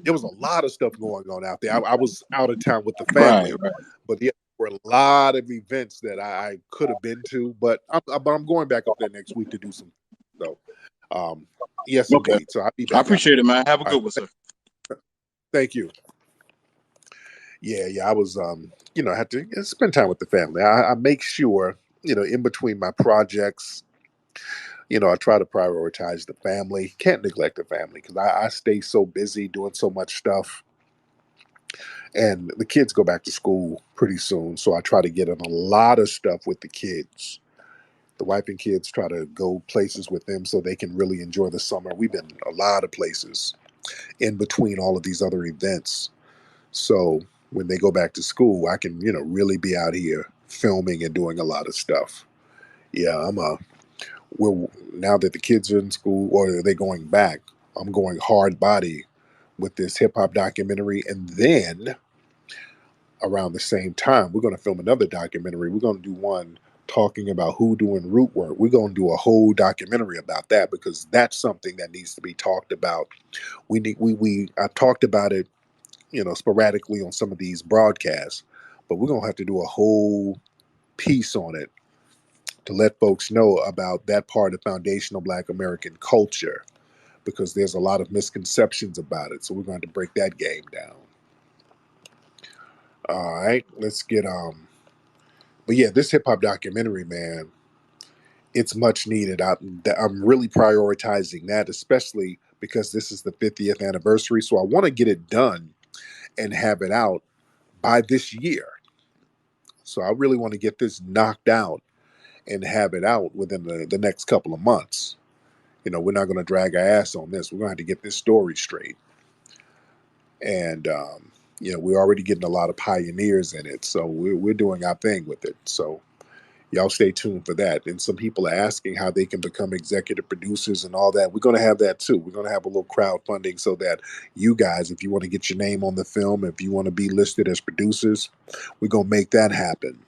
there was a lot of stuff going on out there. I was out of town with the Right, family, right. but yeah, there were a lot of events that I could have been to, but I'm going back up there next week to do some. So, um, yes, Okay. indeed. So I'll be I back out appreciate it, man. Have a there. All good one, right, sir. thank you. Yeah. I was, I had to spend time with the family. I make sure, in between my projects, I try to prioritize the family. Can't neglect the family because I stay so busy doing so much stuff. And the kids go back to school pretty soon. So I try to get in a lot of stuff with the kids. The wife and kids try to go places with them so they can really enjoy the summer. We've been a lot of places in between all of these other events. So when they go back to school, I can, really be out here filming and doing a lot of stuff. Yeah, we're now that the kids are in school or they're going back, I'm going hard body with this hip hop documentary. And then around the same time, we're going to film another documentary. We're going to do one talking about who doing root work. We're going to do a whole documentary about that because that's something that needs to be talked about. We I talked about it, sporadically on some of these broadcasts, but we're going to have to do a whole piece on it to let folks know about that part of foundational Black American culture because there's a lot of misconceptions about it. So we're going to break that game down. All right, let's get But yeah, this hip hop documentary, man, it's much needed. I'm really prioritizing that, especially because this is the 50th anniversary. So I want to get it done and have it out by this year. So I really want to get this knocked out and have it out within the next couple of months. We're not going to drag our ass on this. We're going to have to get this story straight. And, we're already getting a lot of pioneers in it. So we're doing our thing with it. So y'all stay tuned for that. And some people are asking how they can become executive producers and all that. We're going to have that too. We're going to have a little crowdfunding so that you guys, if you want to get your name on the film, if you want to be listed as producers, we're going to make that happen.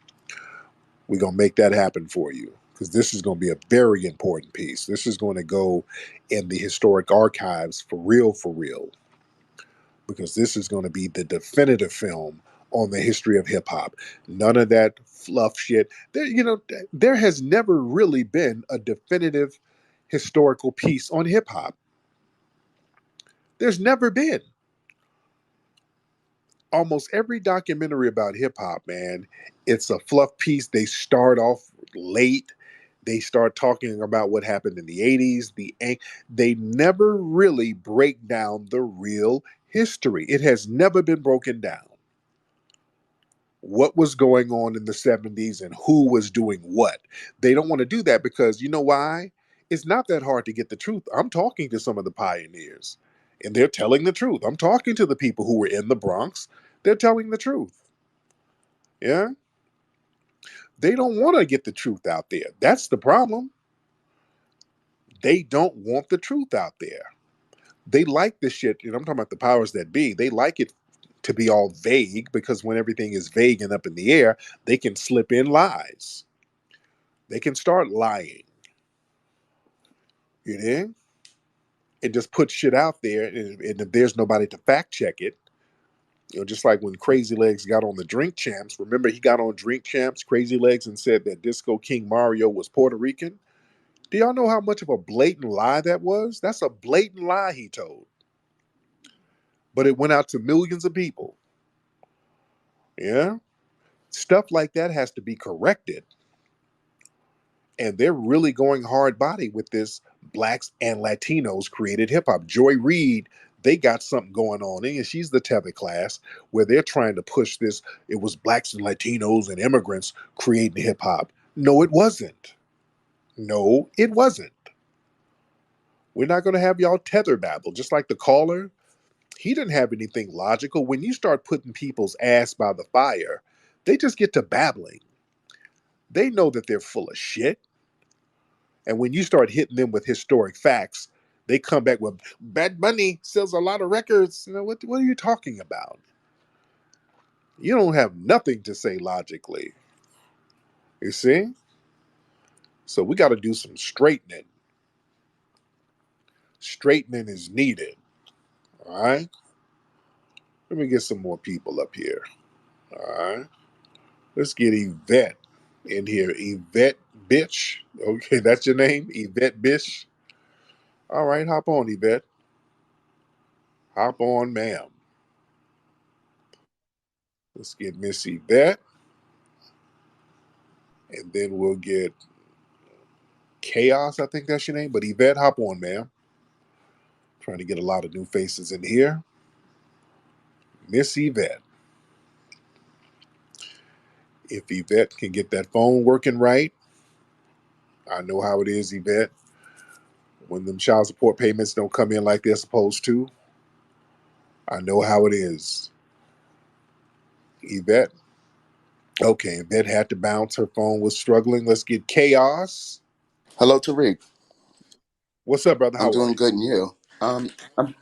We're going to make that happen for you, because this is going to be a very important piece. This is going to go in the historic archives for real, because this is going to be the definitive film on the history of hip hop. None of that fluff shit. There has never really been a definitive historical piece on hip hop. There's never been. Almost every documentary about hip hop, man, it's a fluff piece. They start off late. They start talking about what happened in the 80s. They never really break down the real history. It has never been broken down. What was going on in the 70s and who was doing what. They don't want to do that because you know why? It's not that hard to get the truth. I'm talking to some of the pioneers and they're telling the truth. I'm talking to the people who were in the Bronx. They're telling the truth. Yeah. They don't want to get the truth out there. That's the problem. They don't want the truth out there. They like this shit. I'm talking about the powers that be. They like it to be all vague, because when everything is vague and up in the air, they can slip in lies. They can start lying. You know? And just put shit out there. And if there's nobody to fact check it, just like when Crazy Legs got on the Drink Champs. Remember, he got on Drink Champs, Crazy Legs, and said that Disco King Mario was Puerto Rican. Do y'all know how much of a blatant lie that was? That's a blatant lie he told. But it went out to millions of people. Yeah? Stuff like that has to be corrected. And they're really going hard body with this blacks and Latinos created hip hop. Joy Reid, they got something going on. And she's the tether class where they're trying to push this. It was blacks and Latinos and immigrants creating hip hop. No, it wasn't. No, it wasn't. We're not going to have y'all tether babble. Just like the caller, he didn't have anything logical. When you start putting people's ass by the fire, they just get to babbling. They know that they're full of shit. And when you start hitting them with historic facts, they come back with Bad Bunny sells a lot of records. What are you talking about? You don't have nothing to say logically. You see? So we got to do some straightening. Straightening is needed. All right? Let me get some more people up here. All right? Let's get Yvette in here. Yvette Bitch. Okay, that's your name? Yvette Bitch. All right, hop on, Yvette. Hop on, ma'am. Let's get Miss Yvette. And then we'll get Chaos, I think that's your name. But Yvette, hop on, ma'am. Trying to get a lot of new faces in here. Miss Yvette. If Yvette can get that phone working right, I know how it is, Yvette. When them child support payments don't come in like they're supposed to, I know how it is. Yvette. Okay, Yvette had to bounce. Her phone was struggling. Let's get Chaos. Hello, Tariq. What's up, brother? I'm How are doing you? good, and you? I'm I'm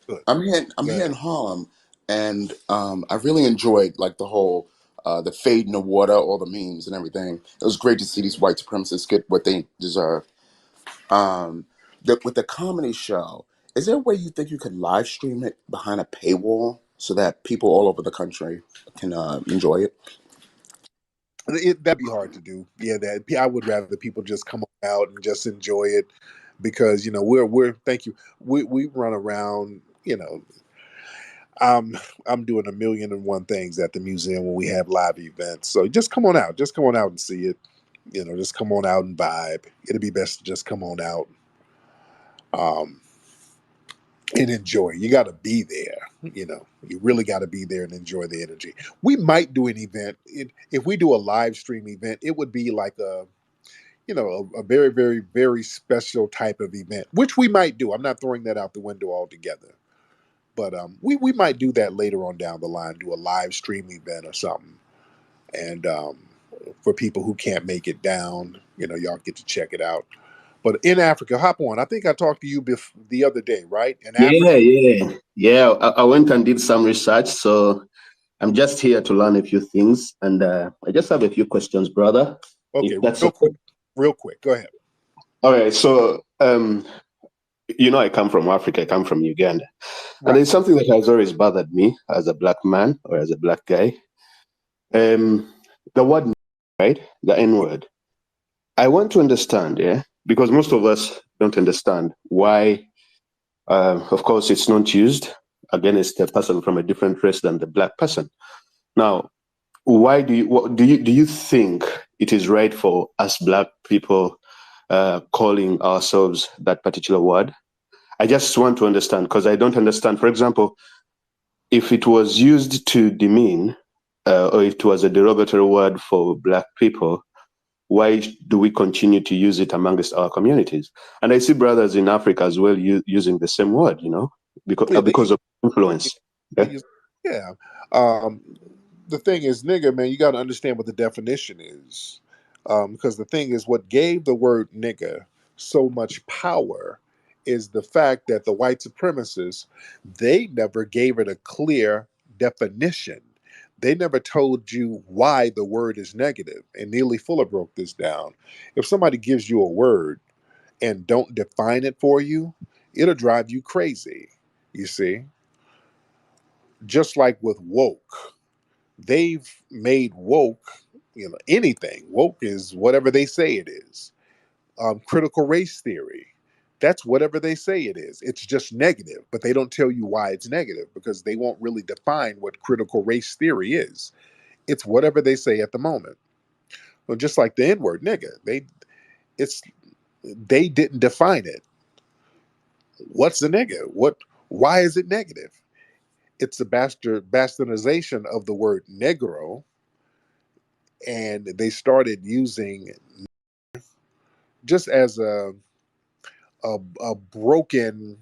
good. I'm here. I'm here Glad. in Harlem, and I really enjoyed like the whole the fade in the water, all the memes and everything. It was great to see these white supremacists get what they deserve. Um, with the comedy show, is there a way you think you could live stream it behind a paywall so that people all over the country can enjoy it? That'd be hard to do. Yeah, that I would rather people just come out and just enjoy it, because we're thank you. We run around. I'm doing 1,000,001 things at the museum when we have live events. So just come on out. Just come on out and see it. Just come on out and vibe. It'd be best to just come on out um, and enjoy. You got to be there. You really got to be there and enjoy the energy. We might do an event. If we do a live stream event, it would be like a very, very, very special type of event, which we might do. I'm not throwing that out the window altogether. But we might do that later on down the line, do a live stream event or something. And for people who can't make it down, y'all get to check it out. But in Africa, hop on. I think I talked to you the other day, right? In Africa. Yeah. I went and did some research, so I'm just here to learn a few things, and I just have a few questions, brother. Okay, If that's real okay. quick. Real quick. Go ahead. All right. So, I come from Africa. I come from Uganda, and Right. there's something that has always bothered me as a black man or as a black guy. The word, right? The N word. I want to understand, yeah, because most of us don't understand why. Of course, it's not used against a person from a different race than the black person. Now, why do you think it is right for us black people calling ourselves that particular word? I just want to understand because I don't understand. For example, if it was used to demean or if it was a derogatory word for black people, why do we continue to use it amongst our communities? And I see brothers in Africa as well using the same word, Yeah, because of influence. they Yeah? use, yeah. Um, the thing is, nigga, man, you got to understand what the definition is. Because the thing is, what gave the word nigga so much power is the fact that the white supremacists, they never gave it a clear definition. They never told you why the word is negative. And Neely Fuller broke this down. If somebody gives you a word and don't define it for you, it'll drive you crazy. You see, just like with woke, they've made woke, anything. Woke is whatever they say it is. Critical race theory, that's whatever they say it is. It's just negative, but they don't tell you why it's negative because they won't really define what critical race theory is. It's whatever they say at the moment. Well, just like the N word, nigga, it's they didn't define it. What's the nigga? Why is it negative? It's a bastardization of the word negro, and they started using just as a broken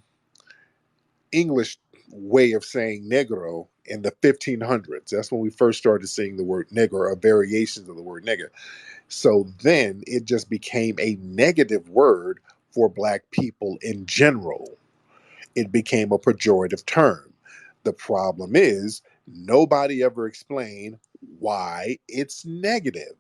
English way of saying negro in the 1500s. That's when we first started seeing the word nigger or variations of the word nigger. So then it just became a negative word for black people in general. It became a pejorative term. The problem is nobody ever explained why it's negative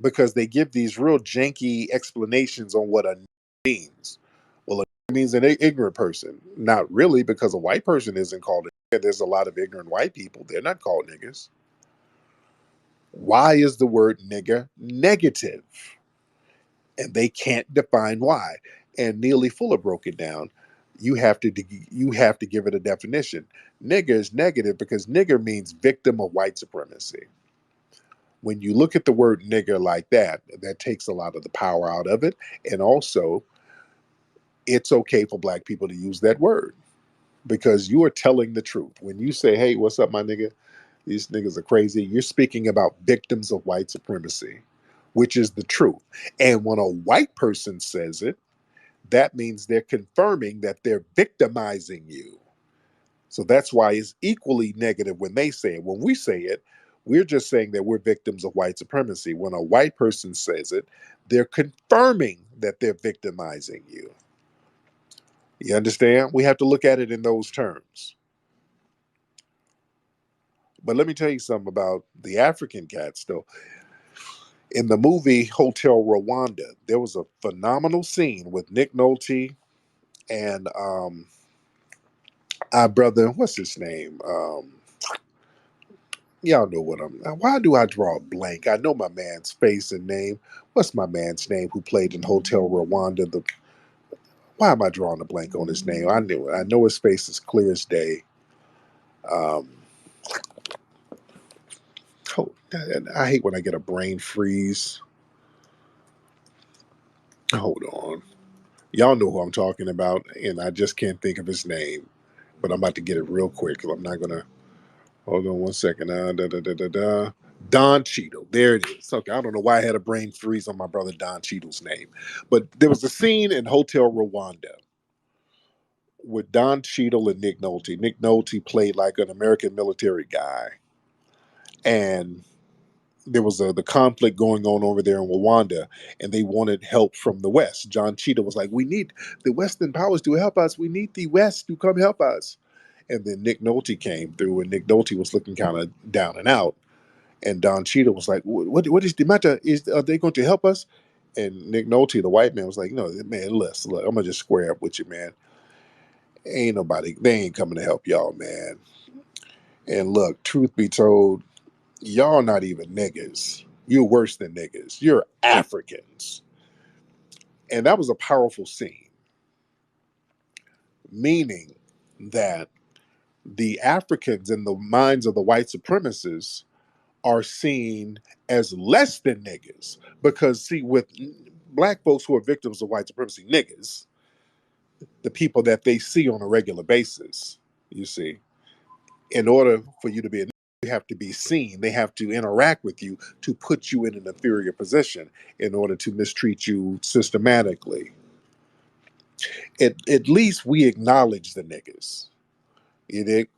because they give these real janky explanations on what a means. Well, it means an ignorant person. Not really, because a white person isn't called a nigger. There's a lot of ignorant white people. They're not called niggers. Why is the word nigger negative? And they can't define why. And Neely Fuller broke it down. You have to give it a definition. Nigger is negative because nigger means victim of white supremacy. When you look at the word nigger like that, that takes a lot of the power out of it. And also, it's okay for black people to use that word because you are telling the truth. When you say, hey, what's up, my nigga? These niggas are crazy. You're speaking about victims of white supremacy, which is the truth. And when a white person says it, that means they're confirming that they're victimizing you. So that's why it's equally negative when they say it. When we say it, we're just saying that we're victims of white supremacy. When a white person says it, they're confirming that they're victimizing you. You understand? We have to look at it in those terms. But let me tell you something about the African cats, though. In the movie Hotel Rwanda, there was a phenomenal scene with Nick Nolte and our brother, what's his name? Y'all know what I'm. Why do I draw a blank? I know my man's face and name. What's my man's name who played in Hotel Rwanda? Why am I drawing a blank on his name? I know his face is clear as day. Um, I hate when I get a brain freeze. Hold on. Y'all know who I'm talking about, and I just can't think of his name. But I'm about to get it real quick. I'm not gonna. Hold on one second. Don Cheadle. There it is. Okay, I don't know why I had a brain freeze on my brother Don Cheadle's name, but there was a scene in Hotel Rwanda with Don Cheadle and Nick Nolte. Nick Nolte played like an American military guy, and there was the conflict going on over there in Rwanda, and they wanted help from the West. John Cheadle was like, "We need the Western powers to help us. We need the West to come help us." And then Nick Nolte came through, and Nick Nolte was looking kind of down and out. And Don Cheadle was like, what is the matter? Are they going to help us?" And Nick Nolte, the white man, was like, "No, man, listen, look, I'm gonna just square up with you, man. Ain't nobody, they ain't coming to help y'all, man. And look, truth be told, y'all not even niggas. You're worse than niggas. You're Africans." And that was a powerful scene, meaning that the Africans in the minds of the white supremacists are seen as less than niggas. Because, see, with black folks who are victims of white supremacy, niggas, the people that they see on a regular basis, you see, in order for you to be a nigga, you have to be seen. They have to interact with you to put you in an inferior position in order to mistreat you systematically. At least we acknowledge the niggas.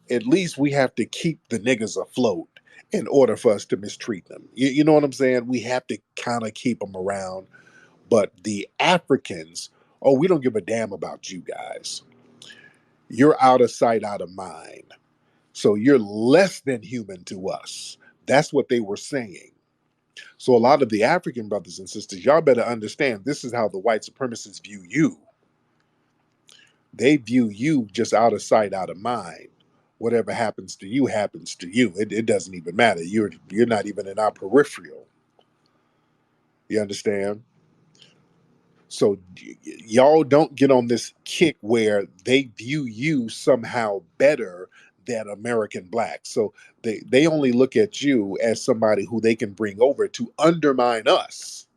At least we have to keep the niggas afloat in order for us to mistreat them. You know what I'm saying? We have to kind of keep them around. But the Africans, oh, we don't give a damn about you guys. You're out of sight, out of mind. So you're less than human to us. That's what they were saying. So a lot of the African brothers and sisters, y'all better understand this is how the white supremacists view you. They view you just out of sight, out of mind. Whatever happens to you happens to you. It doesn't even matter. You're not even in our peripheral. You understand? So y'all don't get on this kick where they view you somehow better than American blacks. So they only look at you as somebody who they can bring over to undermine us.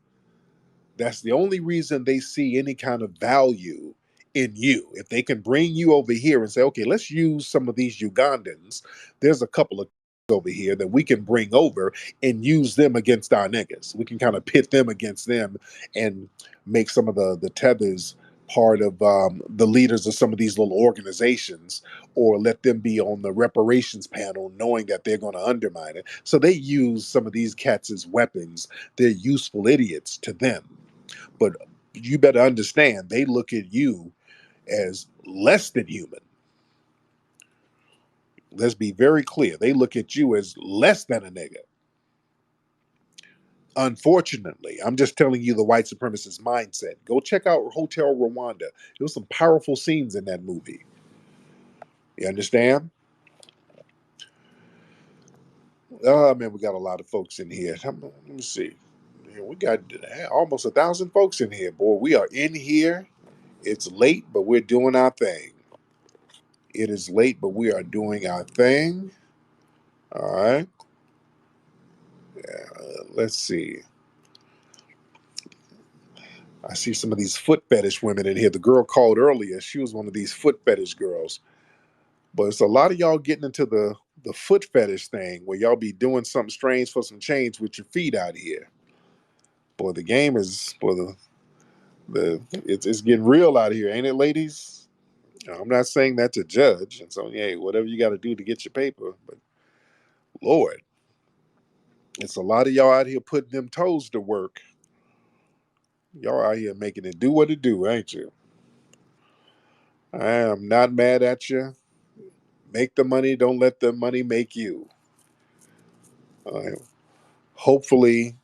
That's the only reason they see any kind of value in you. If they can bring you over here and say, okay, let's use some of these Ugandans. There's a couple of over here that we can bring over and use them against our niggas. We can kind of pit them against them and make some of the tethers part of the leaders of some of these little organizations, or let them be on the reparations panel knowing that they're going to undermine it. So they use some of these cats as weapons. They're useful idiots to them. But you better understand, they look at you as less than human. Let's be very clear. They look at you as less than a nigga. Unfortunately, I'm just telling you the white supremacist mindset. Go check out Hotel Rwanda. There was some powerful scenes in that movie. You understand? Oh man, we got a lot of folks in here. Let me see. Yeah, we got almost 1,000 folks in here, boy. We are in here. It's late, but we're doing our thing. It is late, but we are doing our thing. All right. Let's see. I see some of these foot fetish women in here. The girl called earlier. She was one of these foot fetish girls. But it's a lot of y'all getting into the foot fetish thing where y'all be doing something strange for some change with your feet out here. Boy, the game is boy it's getting real out here, ain't it, ladies? I'm not saying that to judge. And so, yeah, whatever you got to do to get your paper. But Lord, it's a lot of y'all out here putting them toes to work. Y'all out here making it do what it do, ain't you? I am not mad at you. Make the money. Don't let the money make you. Uh, Hopefully,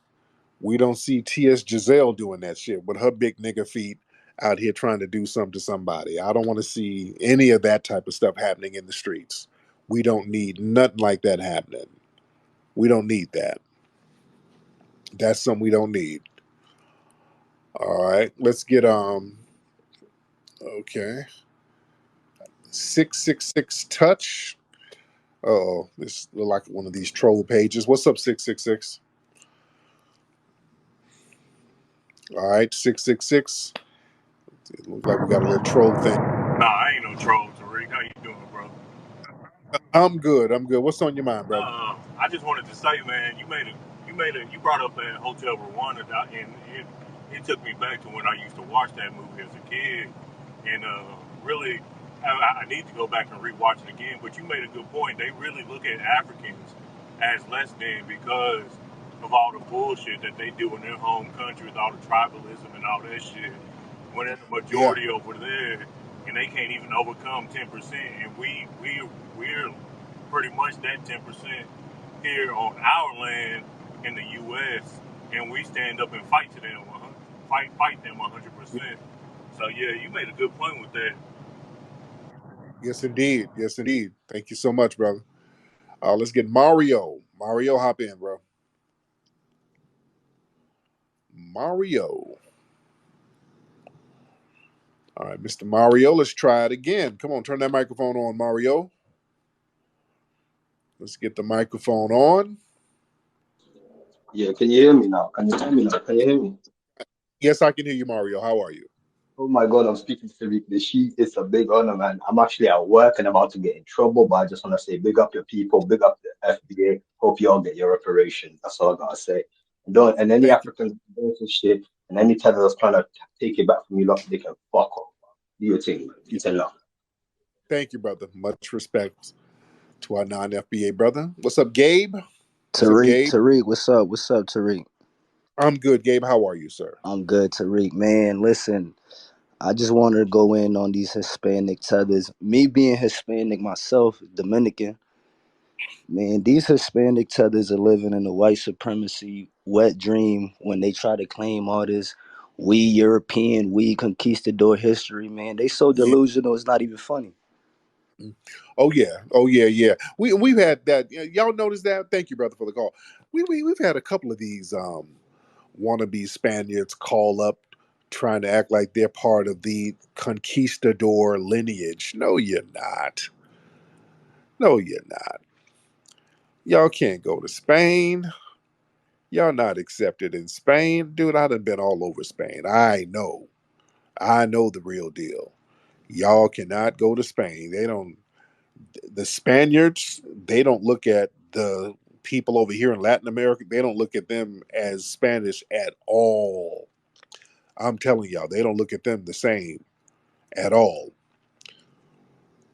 we don't see T.S. Giselle doing that shit with her big nigga feet out here trying to do something to somebody. I don't want to see any of that type of stuff happening in the streets. We don't need nothing like that happening. We don't need that. That's something we don't need. All right, let's get Okay. 666 touch. Oh, this look like one of these troll pages. What's up, 666? All right, 666. It looks like we got a little troll thing. Nah, I ain't no troll, Tariq. How you doing, bro? I'm good. I'm good. What's on your mind, brother? I just wanted to say, man, you brought up that Hotel Rwanda, and it took me back to when I used to watch that movie as a kid, and really, I need to go back and rewatch it again. But you made a good point. They really look at Africans as less than because of all the bullshit that they do in their home country with all the tribalism and all that shit. When they're the Yeah. majority over there, and they can't even overcome 10%, and we're pretty much that 10% here on our land in the U.S., and we stand up and fight to them, fight them 100%. So yeah, you made a good point with that. Yes, indeed. Yes, indeed. Thank you so much, brother. Let's get Mario. Mario, hop in, bro. Mario. All right, Mr. Mario, let's try it again. Come on, turn that microphone on, Mario. Let's get the microphone on. Yeah, can you hear me now? Can you hear me now? Can you hear me? Yes, I can hear you, Mario. How are you? Oh my God, I'm speaking to Tariq Nasheed. It's a big honor, man. I'm actually at work and about to get in trouble, but I just want to say big up your people, big up the FBA. Hope you all get your reparations. That's all I gotta say. And any Thank you. Africans doing some shit, and any tether that's trying to take it back from you, lot, they can fuck off. Do your thing, man. Peace and love. Thank you, brother. Much respect to our non-FBA brother. What's up, Gabe? What's up, Tariq, Gabe? Tariq, what's up? What's up, Tariq? I'm good, Gabe. How are you, sir? I'm good, Tariq. Man, listen, I just wanted to go in on these Hispanic tethers. Me being Hispanic myself, Dominican, man, these Hispanic tethers are living in a white supremacy wet dream when they try to claim all this we European, we conquistador history, man. They so Yeah. delusional, it's not even funny. Oh yeah. Oh yeah. Yeah. We've had that. Y'all noticed that? Thank you, brother, for the call. We've had a couple of these wannabe Spaniards call up trying to act like they're part of the conquistador lineage. No, you're not. No, you're not. Y'all can't go to Spain. Y'all not accepted in Spain. Dude, I done been all over Spain. I know. I know the real deal. Y'all cannot go to Spain. They don't, the Spaniards, they don't look at the people over here in Latin America, they don't look at them as Spanish at all. I'm telling y'all, they don't look at them the same at all.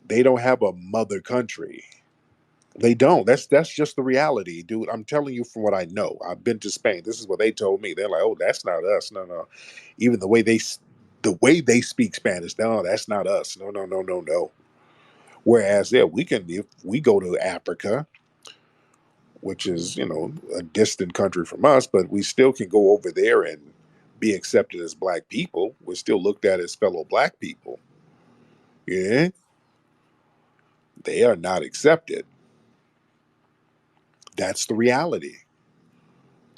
They don't have a mother country. They don't. That's just the reality, dude. I'm telling you from what I know. I've been to Spain. This is what they told me. They're like, "Oh, that's not us. No, no." Even the way they speak Spanish. No, that's not us. No, no, no, no, no. Whereas, yeah, we can if we go to Africa, which is a distant country from us, but we still can go over there and be accepted as black people. We're still looked at as fellow black people. Yeah, they are not accepted. That's the reality.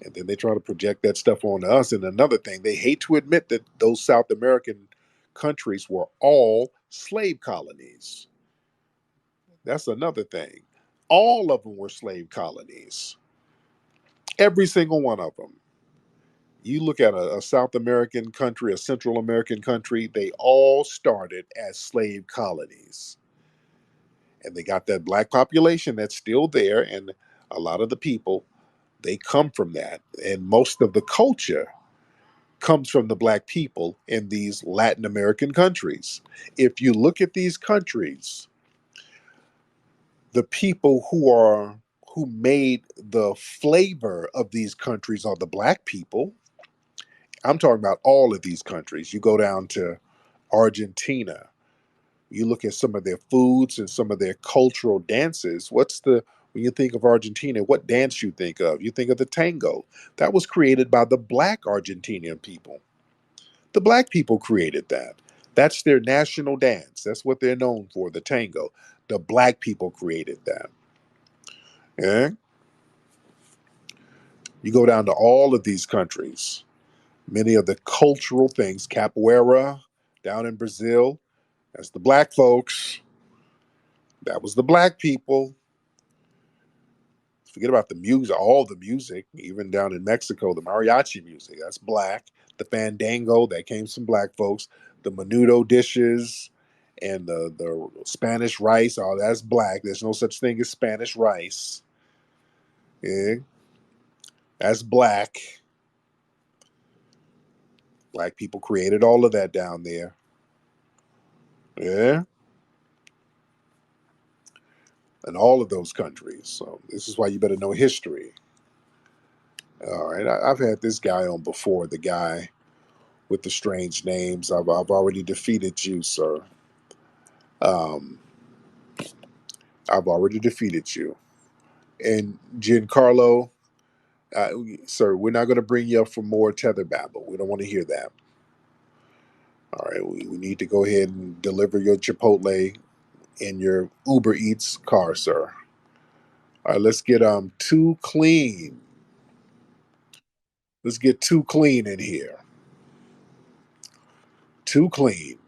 And then they try to project that stuff on us. And another thing, they hate to admit that those South American countries were all slave colonies. That's another thing. All of them were slave colonies. Every single one of them. You look at a South American country, a Central American country, they all started as slave colonies. And they got that black population that's still there. And a lot of the people, they come from that. And most of the culture comes from the black people in these Latin American countries. If you look at these countries, the people who made the flavor of these countries are the black people. I'm talking about all of these countries. You go down to Argentina, you look at some of their foods and some of their cultural dances. When you think of Argentina, what dance you think of? You think of the tango. That was created by the black Argentinian people. The black people created that. That's their national dance. That's what they're known for, the tango. The black people created that. Yeah? You go down to all of these countries, many of the cultural things, capoeira, Down in Brazil, that's the black folks. That was the black people. Forget about the music, all the music, even down in Mexico, the mariachi music, that's black. The fandango, that came from black folks. The menudo dishes and the Spanish rice, all that's black. There's no such thing as Spanish rice. Yeah, that's black. Black people created all of that down there. Yeah, in all of those countries. So this is why you better know history. All right, I've had this guy on before. The guy with the strange names. I've already defeated you, sir. Um, I've already defeated you. And Giancarlo, uh, sir, we're not going to bring you up for more tether babble. We don't want to hear that. All right, we need to go ahead and deliver your Chipotle in your Uber Eats car, sir. All right, let's get too clean. Let's get too clean in here. Too clean.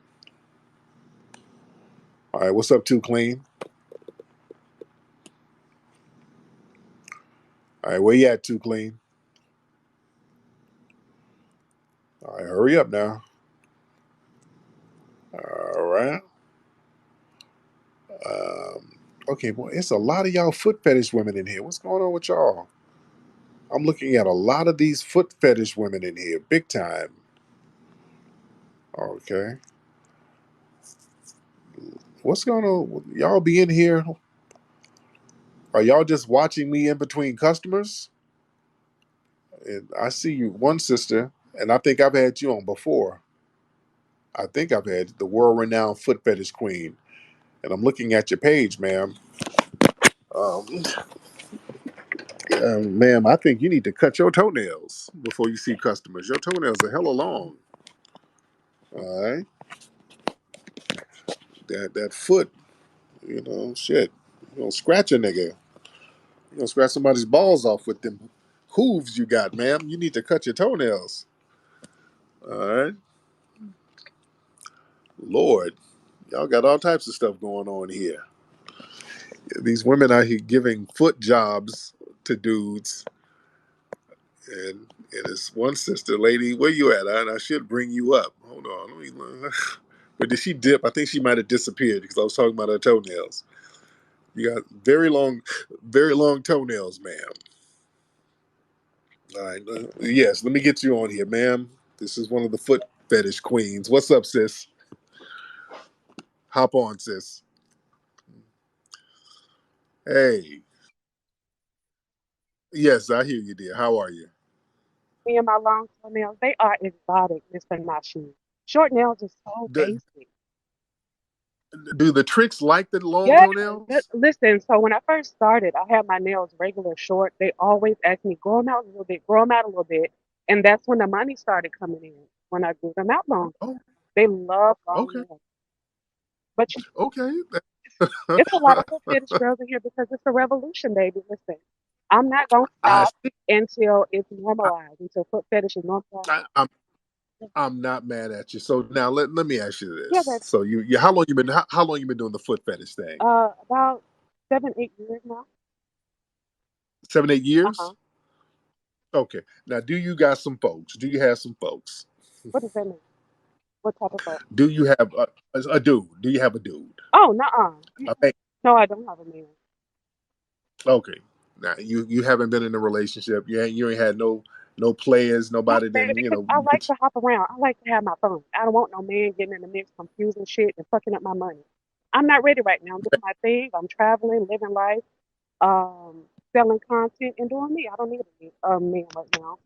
All right, what's up, too clean? All right, where you at, too clean? All right, hurry up now. All right. Okay, well, it's a lot of y'all foot fetish women in here. What's going on with y'all? I'm looking at a lot of these foot fetish women in here, big time. Okay, what's going on? Y'all be in here? Are y'all just watching me in between customers? And I see you, one sister, and I think I've had you on before. I think I've had the world-renowned foot fetish queen, and I'm looking at your page, ma'am. Um, ma'am, I think you need to cut your toenails before you see customers. Your toenails are hella long. All right, that foot, shit. You gonna scratch a nigga. You gonna scratch somebody's balls off with them hooves you got, ma'am. You need to cut your toenails. All right, Lord, y'all got all types of stuff going on here. These women out here giving foot jobs to dudes, and it's one sister lady. Where you at? I should bring you up. Hold on, let me. But did she dip? I think she might have disappeared because I was talking about her toenails. You got very long toenails, ma'am. All right. Yes, let me get you on here, ma'am. This is one of the foot fetish queens. What's up, sis? Hop on, sis. Hey. Yes, I hear you, dear. How are you? Me and my long toenails, they are exotic, Mr. Nasheed. Short nails is so Do, basic. do the tricks like the long Yeah, toenails? listen, so when I first started, I had my nails regular short. They always asked me, grow them out a little bit, grow them out a little bit. And that's when the money started coming in, when I grew them out longer. Oh, They love long okay, nails. But okay. it's a lot of foot fetish girls in here because it's a revolution, baby. Listen, I'm not going to I stop see. until it's I, normalized, until foot fetish is normalized. I'm not mad at you. So now let me ask you Yeah, this. baby. So you how long you been doing the foot fetish thing? About 7, 8 years now. 7, 8 years? Uh-huh. Okay. Now, do you got some folks? Do you have some folks? What does that mean? What type of boat? Do you have a dude? Do you have a dude? Oh, nuh-uh. Okay. No, I don't have a man. Okay. Now you haven't been in a relationship. You ain't had no players. No, Nobody baby, didn't because I like get to hop around. I like to have my fun. I don't want no man getting in the mix, confusing shit and fucking up my money. I'm not ready right now. I'm doing my thing. I'm traveling, living life, selling content, and doing me. I don't need a man right now.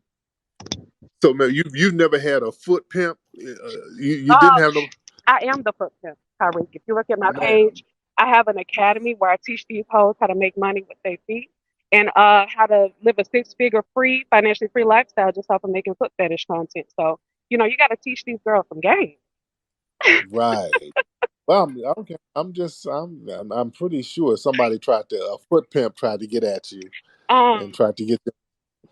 so man, you've never had a foot pimp. You didn't Uh, have no I am the footprint, Tariq. If you look at my ma'am. page, I have an academy where I teach these hoes how to make money with their feet and how to live a six-figure free, financially free lifestyle just off of making foot fetish content. So, you got to teach these girls some game. Right. Well, okay. I'm pretty sure somebody tried to a foot pimp tried to get at you and Um, tried to get.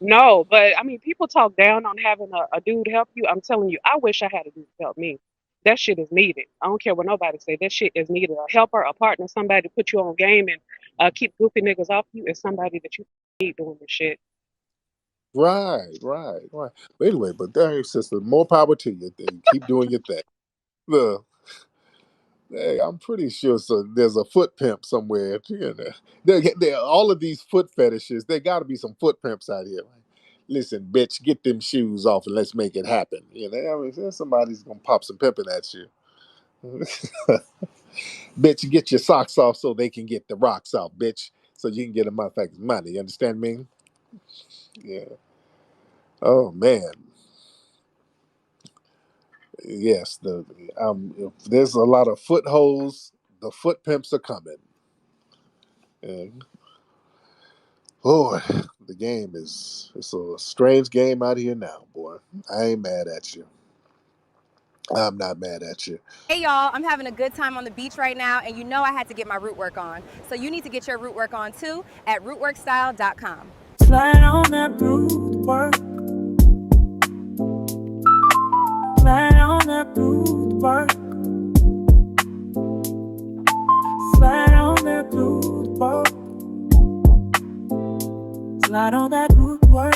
no, but I mean, people talk down on having a dude help you. I'm telling you, I wish I had a dude help me. That shit is needed. I don't care what nobody say. That shit is needed. A helper, a partner, somebody to put you on game and keep goofy niggas off you is somebody that you need doing this shit. Right, right, right. But anyway, but there, sister, more power to you. Keep doing your thing. Look, hey, I'm pretty sure there's a foot pimp somewhere. You know, all of these foot fetishes. There got to be some foot pimps out here. Listen, bitch, get them shoes off and let's make it happen. You know, I mean, somebody's gonna pop some pimping at you. Bitch, get your socks off so they can get the rocks off, bitch, so you can get a motherfucker's money. You understand me? Yeah. Oh man. Yes. There's a lot of footholds. The foot pimps are coming. And oh, the game it's a strange game out here now, boy. I ain't mad at you. I'm not mad at you. Hey y'all, I'm having a good time on the beach right now, and you know I had to get my root work on. So you need to get your root work on too at rootworkstyle.com. Slide on that root work. Slide on that root work. Slide on that root work. Slide on that root work.